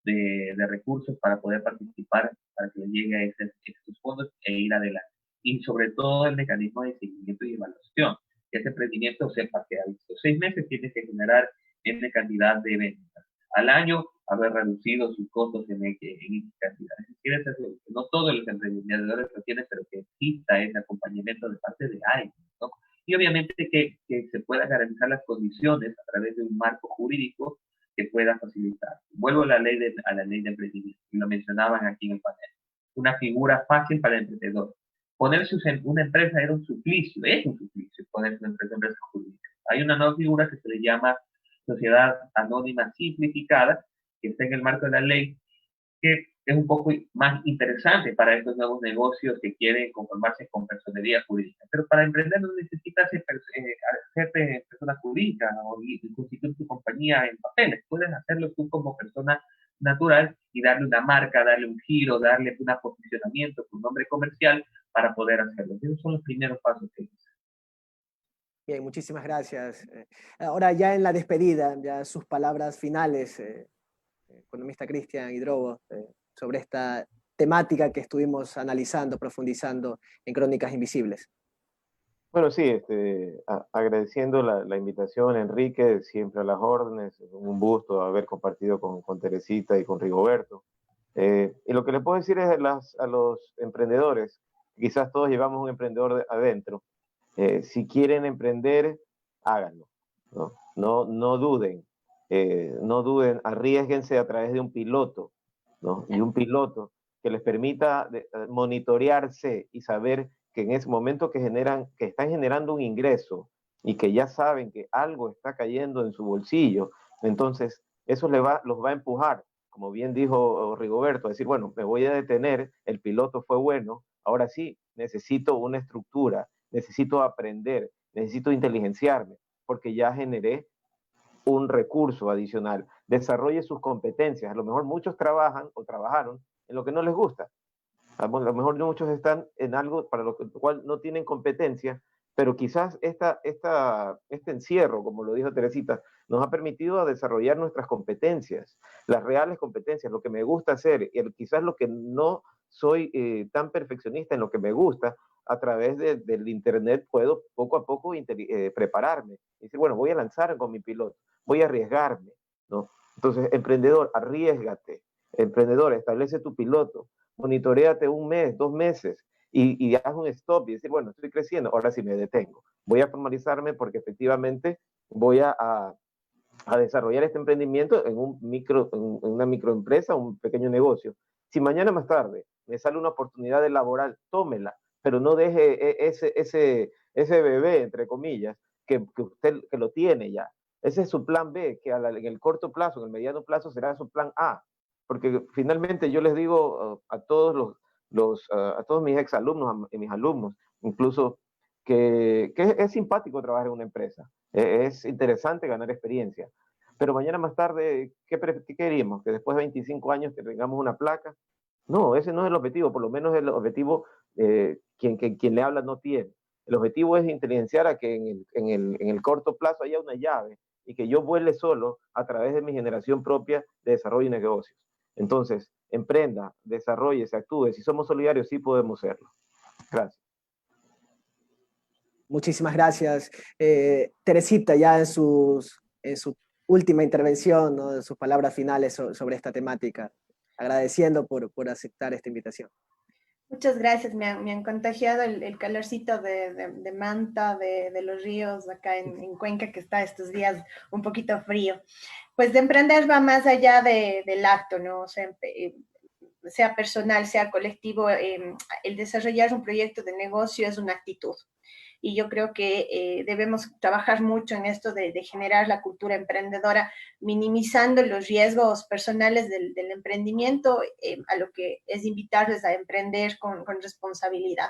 [SPEAKER 3] de recursos para poder participar, para que llegue a estos fondos e ir adelante. Y sobre todo el mecanismo de seguimiento y evaluación, que ese emprendimiento sepa que a los 6 meses tiene que generar N cantidad de ventas. Al año haber reducido sus costos en X cantidad. Es decir, no todos los emprendedores lo tienen, pero que exista ese acompañamiento de parte de alguien, ¿no? y obviamente que se puedan garantizar las condiciones a través de un marco jurídico que pueda facilitar. Vuelvo a la ley de emprendimiento, y lo mencionaban aquí en el panel. Una figura fácil para el emprendedor. Ponerse una empresa era un suplicio, es un suplicio ponerse una empresa jurídica. Hay una nueva figura que se le llama sociedad anónima simplificada, que está en el marco de la ley, que es un poco más interesante para estos nuevos negocios que quieren conformarse con personería jurídica. Pero para emprender no necesitas ser persona jurídica o constituir tu compañía en papeles. Puedes hacerlo tú como persona natural y darle una marca, darle un giro, darle un posicionamiento, un nombre comercial para poder hacerlo. Esos son los primeros pasos que hice.
[SPEAKER 1] Bien, muchísimas gracias. Ahora ya en la despedida, ya sus palabras finales, economista Cristian Hidrobo, sobre esta temática que estuvimos analizando, profundizando en Crónicas Invisibles.
[SPEAKER 4] Bueno, sí, agradeciendo la invitación, Enrique, siempre a las órdenes, un gusto haber compartido con Teresita y con Rigoberto. Y lo que le puedo decir es a los emprendedores, quizás todos llevamos un emprendedor adentro, si quieren emprender, háganlo, ¿no? No duden, no duden, arriésguense a través de un piloto, ¿no? Y un piloto que les permita monitorearse y saber que en ese momento que están generando un ingreso y que ya saben que algo está cayendo en su bolsillo, entonces eso los va a empujar, como bien dijo Rigoberto, a decir, bueno, me voy a detener, el piloto fue bueno, ahora sí, necesito una estructura, necesito aprender, necesito inteligenciarme, porque ya generé un recurso adicional. Desarrolle sus competencias. A lo mejor muchos trabajan o trabajaron en lo que no les gusta. A lo mejor muchos están en algo para lo cual no tienen competencia, pero quizás este encierro, como lo dijo Teresita, nos ha permitido desarrollar nuestras competencias, las reales competencias, lo que me gusta hacer, y quizás lo que no soy tan perfeccionista en lo que me gusta, a través del internet puedo poco a poco prepararme y decir, bueno, voy a lanzar con mi piloto, voy a arriesgarme, ¿no? Entonces, emprendedor, arriésgate, emprendedor, establece tu piloto, monitoreate un mes, 2 meses y haz un stop y decir, bueno, estoy creciendo, ahora sí me detengo. Voy a formalizarme porque efectivamente voy a desarrollar este emprendimiento en una microempresa, un pequeño negocio. Si mañana más tarde me sale una oportunidad de laboral, tómela, pero no deje ese bebé, entre comillas, que usted que lo tiene ya. Ese es su plan B, que en el corto plazo, en el mediano plazo será su plan A. Porque finalmente yo les digo a todos a todos mis exalumnos y mis alumnos, incluso, que es simpático trabajar en una empresa. Es interesante ganar experiencia. Pero mañana más tarde, ¿qué queríamos? ¿Que después de 25 años que tengamos una placa? No, ese no es el objetivo, por lo menos el objetivo quien le habla no tiene. El objetivo es inteligenciar a que en el corto plazo haya una llave y que yo vuele solo a través de mi generación propia de desarrollo y negocios. Entonces, emprenda, desarrolle, se actúe. Si somos solidarios, sí podemos serlo. Gracias.
[SPEAKER 1] Muchísimas gracias. Teresita, ya en su última intervención, ¿no? En sus palabras finales sobre esta temática, agradeciendo por aceptar esta invitación.
[SPEAKER 2] Muchas gracias, me han contagiado el calorcito de Manta, de los ríos acá en Cuenca, que está estos días un poquito frío. Pues de emprender va más allá del acto, ¿no? O sea personal, sea colectivo, el desarrollar un proyecto de negocio es una actitud. Y yo creo que debemos trabajar mucho en esto de generar la cultura emprendedora, minimizando los riesgos personales del emprendimiento, a lo que es invitarles a emprender con responsabilidad.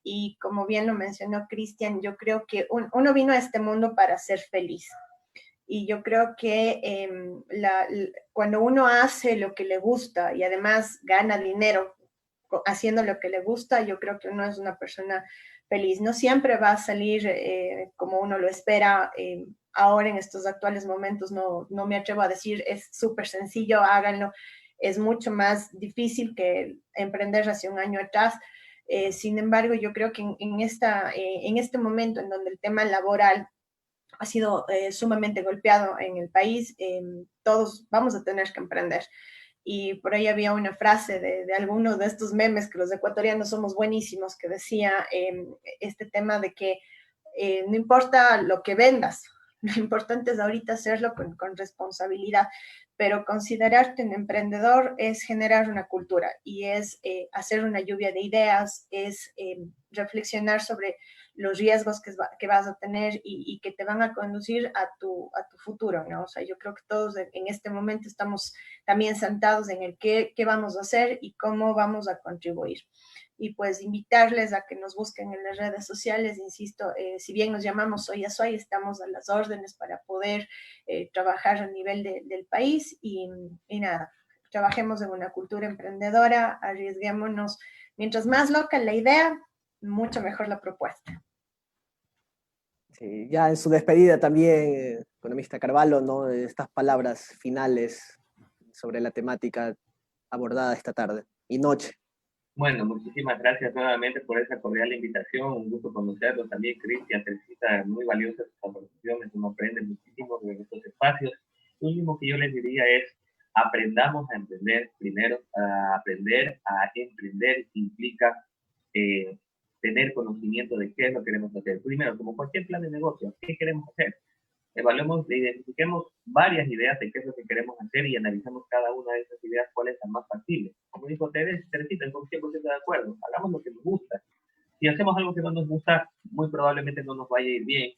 [SPEAKER 2] Y como bien lo mencionó Cristian, yo creo que uno vino a este mundo para ser feliz. Y yo creo que cuando uno hace lo que le gusta y además gana dinero haciendo lo que le gusta, yo creo que uno es una persona feliz. No siempre va a salir como uno lo espera. Ahora en estos actuales momentos no me atrevo a decir es súper sencillo, háganlo. Es mucho más difícil que emprender hace un año atrás. Sin embargo, yo creo que en este momento en donde el tema laboral ha sido sumamente golpeado en el país, todos vamos a tener que emprender. Y por ahí había una frase de algunos de estos memes que los ecuatorianos somos buenísimos, que decía este tema de que no importa lo que vendas, lo importante es ahorita hacerlo con responsabilidad, pero considerarte un emprendedor es generar una cultura y es hacer una lluvia de ideas, es reflexionar sobre los riesgos que vas a tener y que te van a conducir a tu futuro, ¿no? O sea, yo creo que todos en este momento estamos también sentados en el qué vamos a hacer y cómo vamos a contribuir. Y pues invitarles a que nos busquen en las redes sociales, insisto, si bien nos llamamos Soy a Soy, estamos a las órdenes para poder trabajar a nivel del país y nada, trabajemos en una cultura emprendedora, arriesguémonos, mientras más loca la idea, mucho mejor la propuesta.
[SPEAKER 1] Sí, ya en su despedida también, economista Carvalho, ¿no? Estas palabras finales sobre la temática abordada esta tarde y noche.
[SPEAKER 3] Bueno, muchísimas gracias nuevamente por esa cordial invitación. Un gusto conocerlos también, Cristian, Teresita, muy valiosas sus aportaciones, uno aprende muchísimo de estos espacios. Lo único que yo les diría es, aprendamos a emprender primero. A aprender a emprender implica tener conocimiento de qué es lo que queremos hacer. Primero, como cualquier plan de negocio, ¿qué queremos hacer? Evaluemos, identifiquemos varias ideas de qué es lo que queremos hacer y analicemos cada una de esas ideas cuál es la más factible. Como dijo Teresita, estoy 100% de acuerdo. Hagamos lo que nos gusta. Si hacemos algo que no nos gusta, muy probablemente no nos vaya a ir bien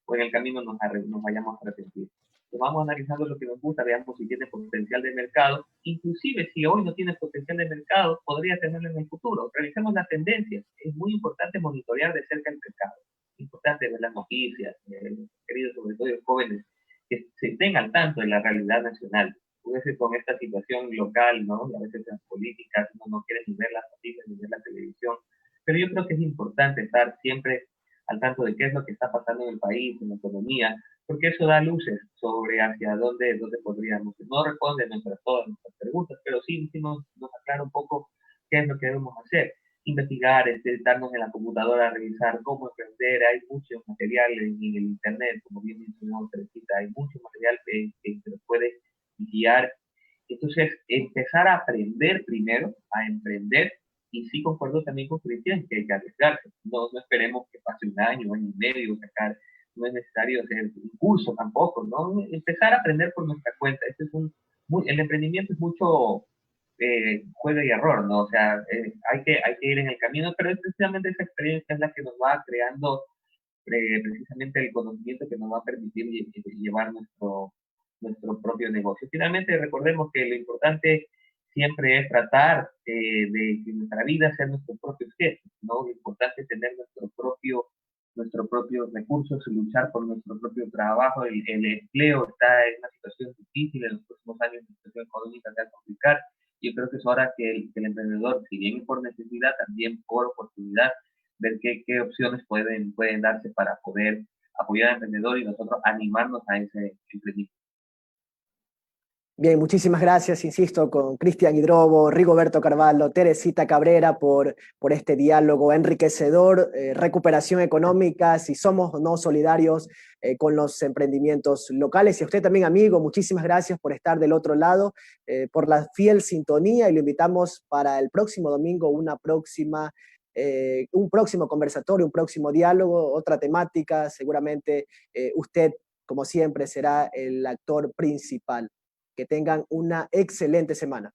[SPEAKER 3] o en el camino nos vayamos a arrepentir. Entonces vamos analizando lo que nos gusta, veamos si tiene potencial de mercado. Inclusive si hoy no tiene potencial de mercado, podría tenerlo en el futuro. Revisemos las tendencias. Es muy importante monitorear de cerca el mercado. Importante ver las noticias, queridos sobre todo los jóvenes, que se estén al tanto de la realidad nacional. Puede ser con esta situación local, ¿no? A veces las políticas, uno no quiere ni ver las noticias ni ver la televisión, pero yo creo que es importante estar siempre al tanto de qué es lo que está pasando en el país, en la economía, porque eso da luces sobre hacia dónde podríamos. No responde todas nuestras preguntas, pero sí nos aclara un poco qué es lo que debemos hacer. Investigar, darnos en la computadora, revisar cómo emprender. Hay mucho material en el internet, como bien mencionó Teresita, hay mucho material que se nos puede guiar. Entonces, empezar a aprender primero, a emprender, y sí concuerdo también con Cristian que hay que arriesgarse. No esperemos que pase un año y medio, sacar, no es necesario hacer un curso tampoco, ¿no? Empezar a aprender por nuestra cuenta. El emprendimiento es mucho juego y error, ¿no? O sea, hay que ir en el camino, pero es precisamente esa experiencia es la que nos va creando precisamente el conocimiento que nos va a permitir llevar nuestro propio negocio. Finalmente, recordemos que lo importante siempre es tratar de que nuestra vida sea nuestros propios jefes, ¿no? Lo importante es tener nuestros propios recursos y luchar por nuestro propio trabajo. El empleo está en una situación difícil, en los próximos años la situación económica se va a complicar. Yo creo que es hora que el emprendedor, si bien por necesidad, también por oportunidad, ver qué opciones pueden darse para poder apoyar al emprendedor y nosotros animarnos a ese emprendimiento.
[SPEAKER 1] Bien, muchísimas gracias, insisto, con Cristian Hidrobo, Rigoberto Carvalho, Teresita Cabrera por este diálogo enriquecedor, recuperación económica, si somos o no solidarios con los emprendimientos locales. Y a usted también, amigo, muchísimas gracias por estar del otro lado, por la fiel sintonía, y lo invitamos para el próximo domingo, un próximo conversatorio, un próximo diálogo, otra temática. Seguramente usted, como siempre, será el actor principal. Que tengan una excelente semana.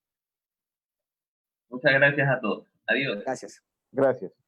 [SPEAKER 3] Muchas gracias a todos. Adiós.
[SPEAKER 1] Gracias.
[SPEAKER 4] Gracias.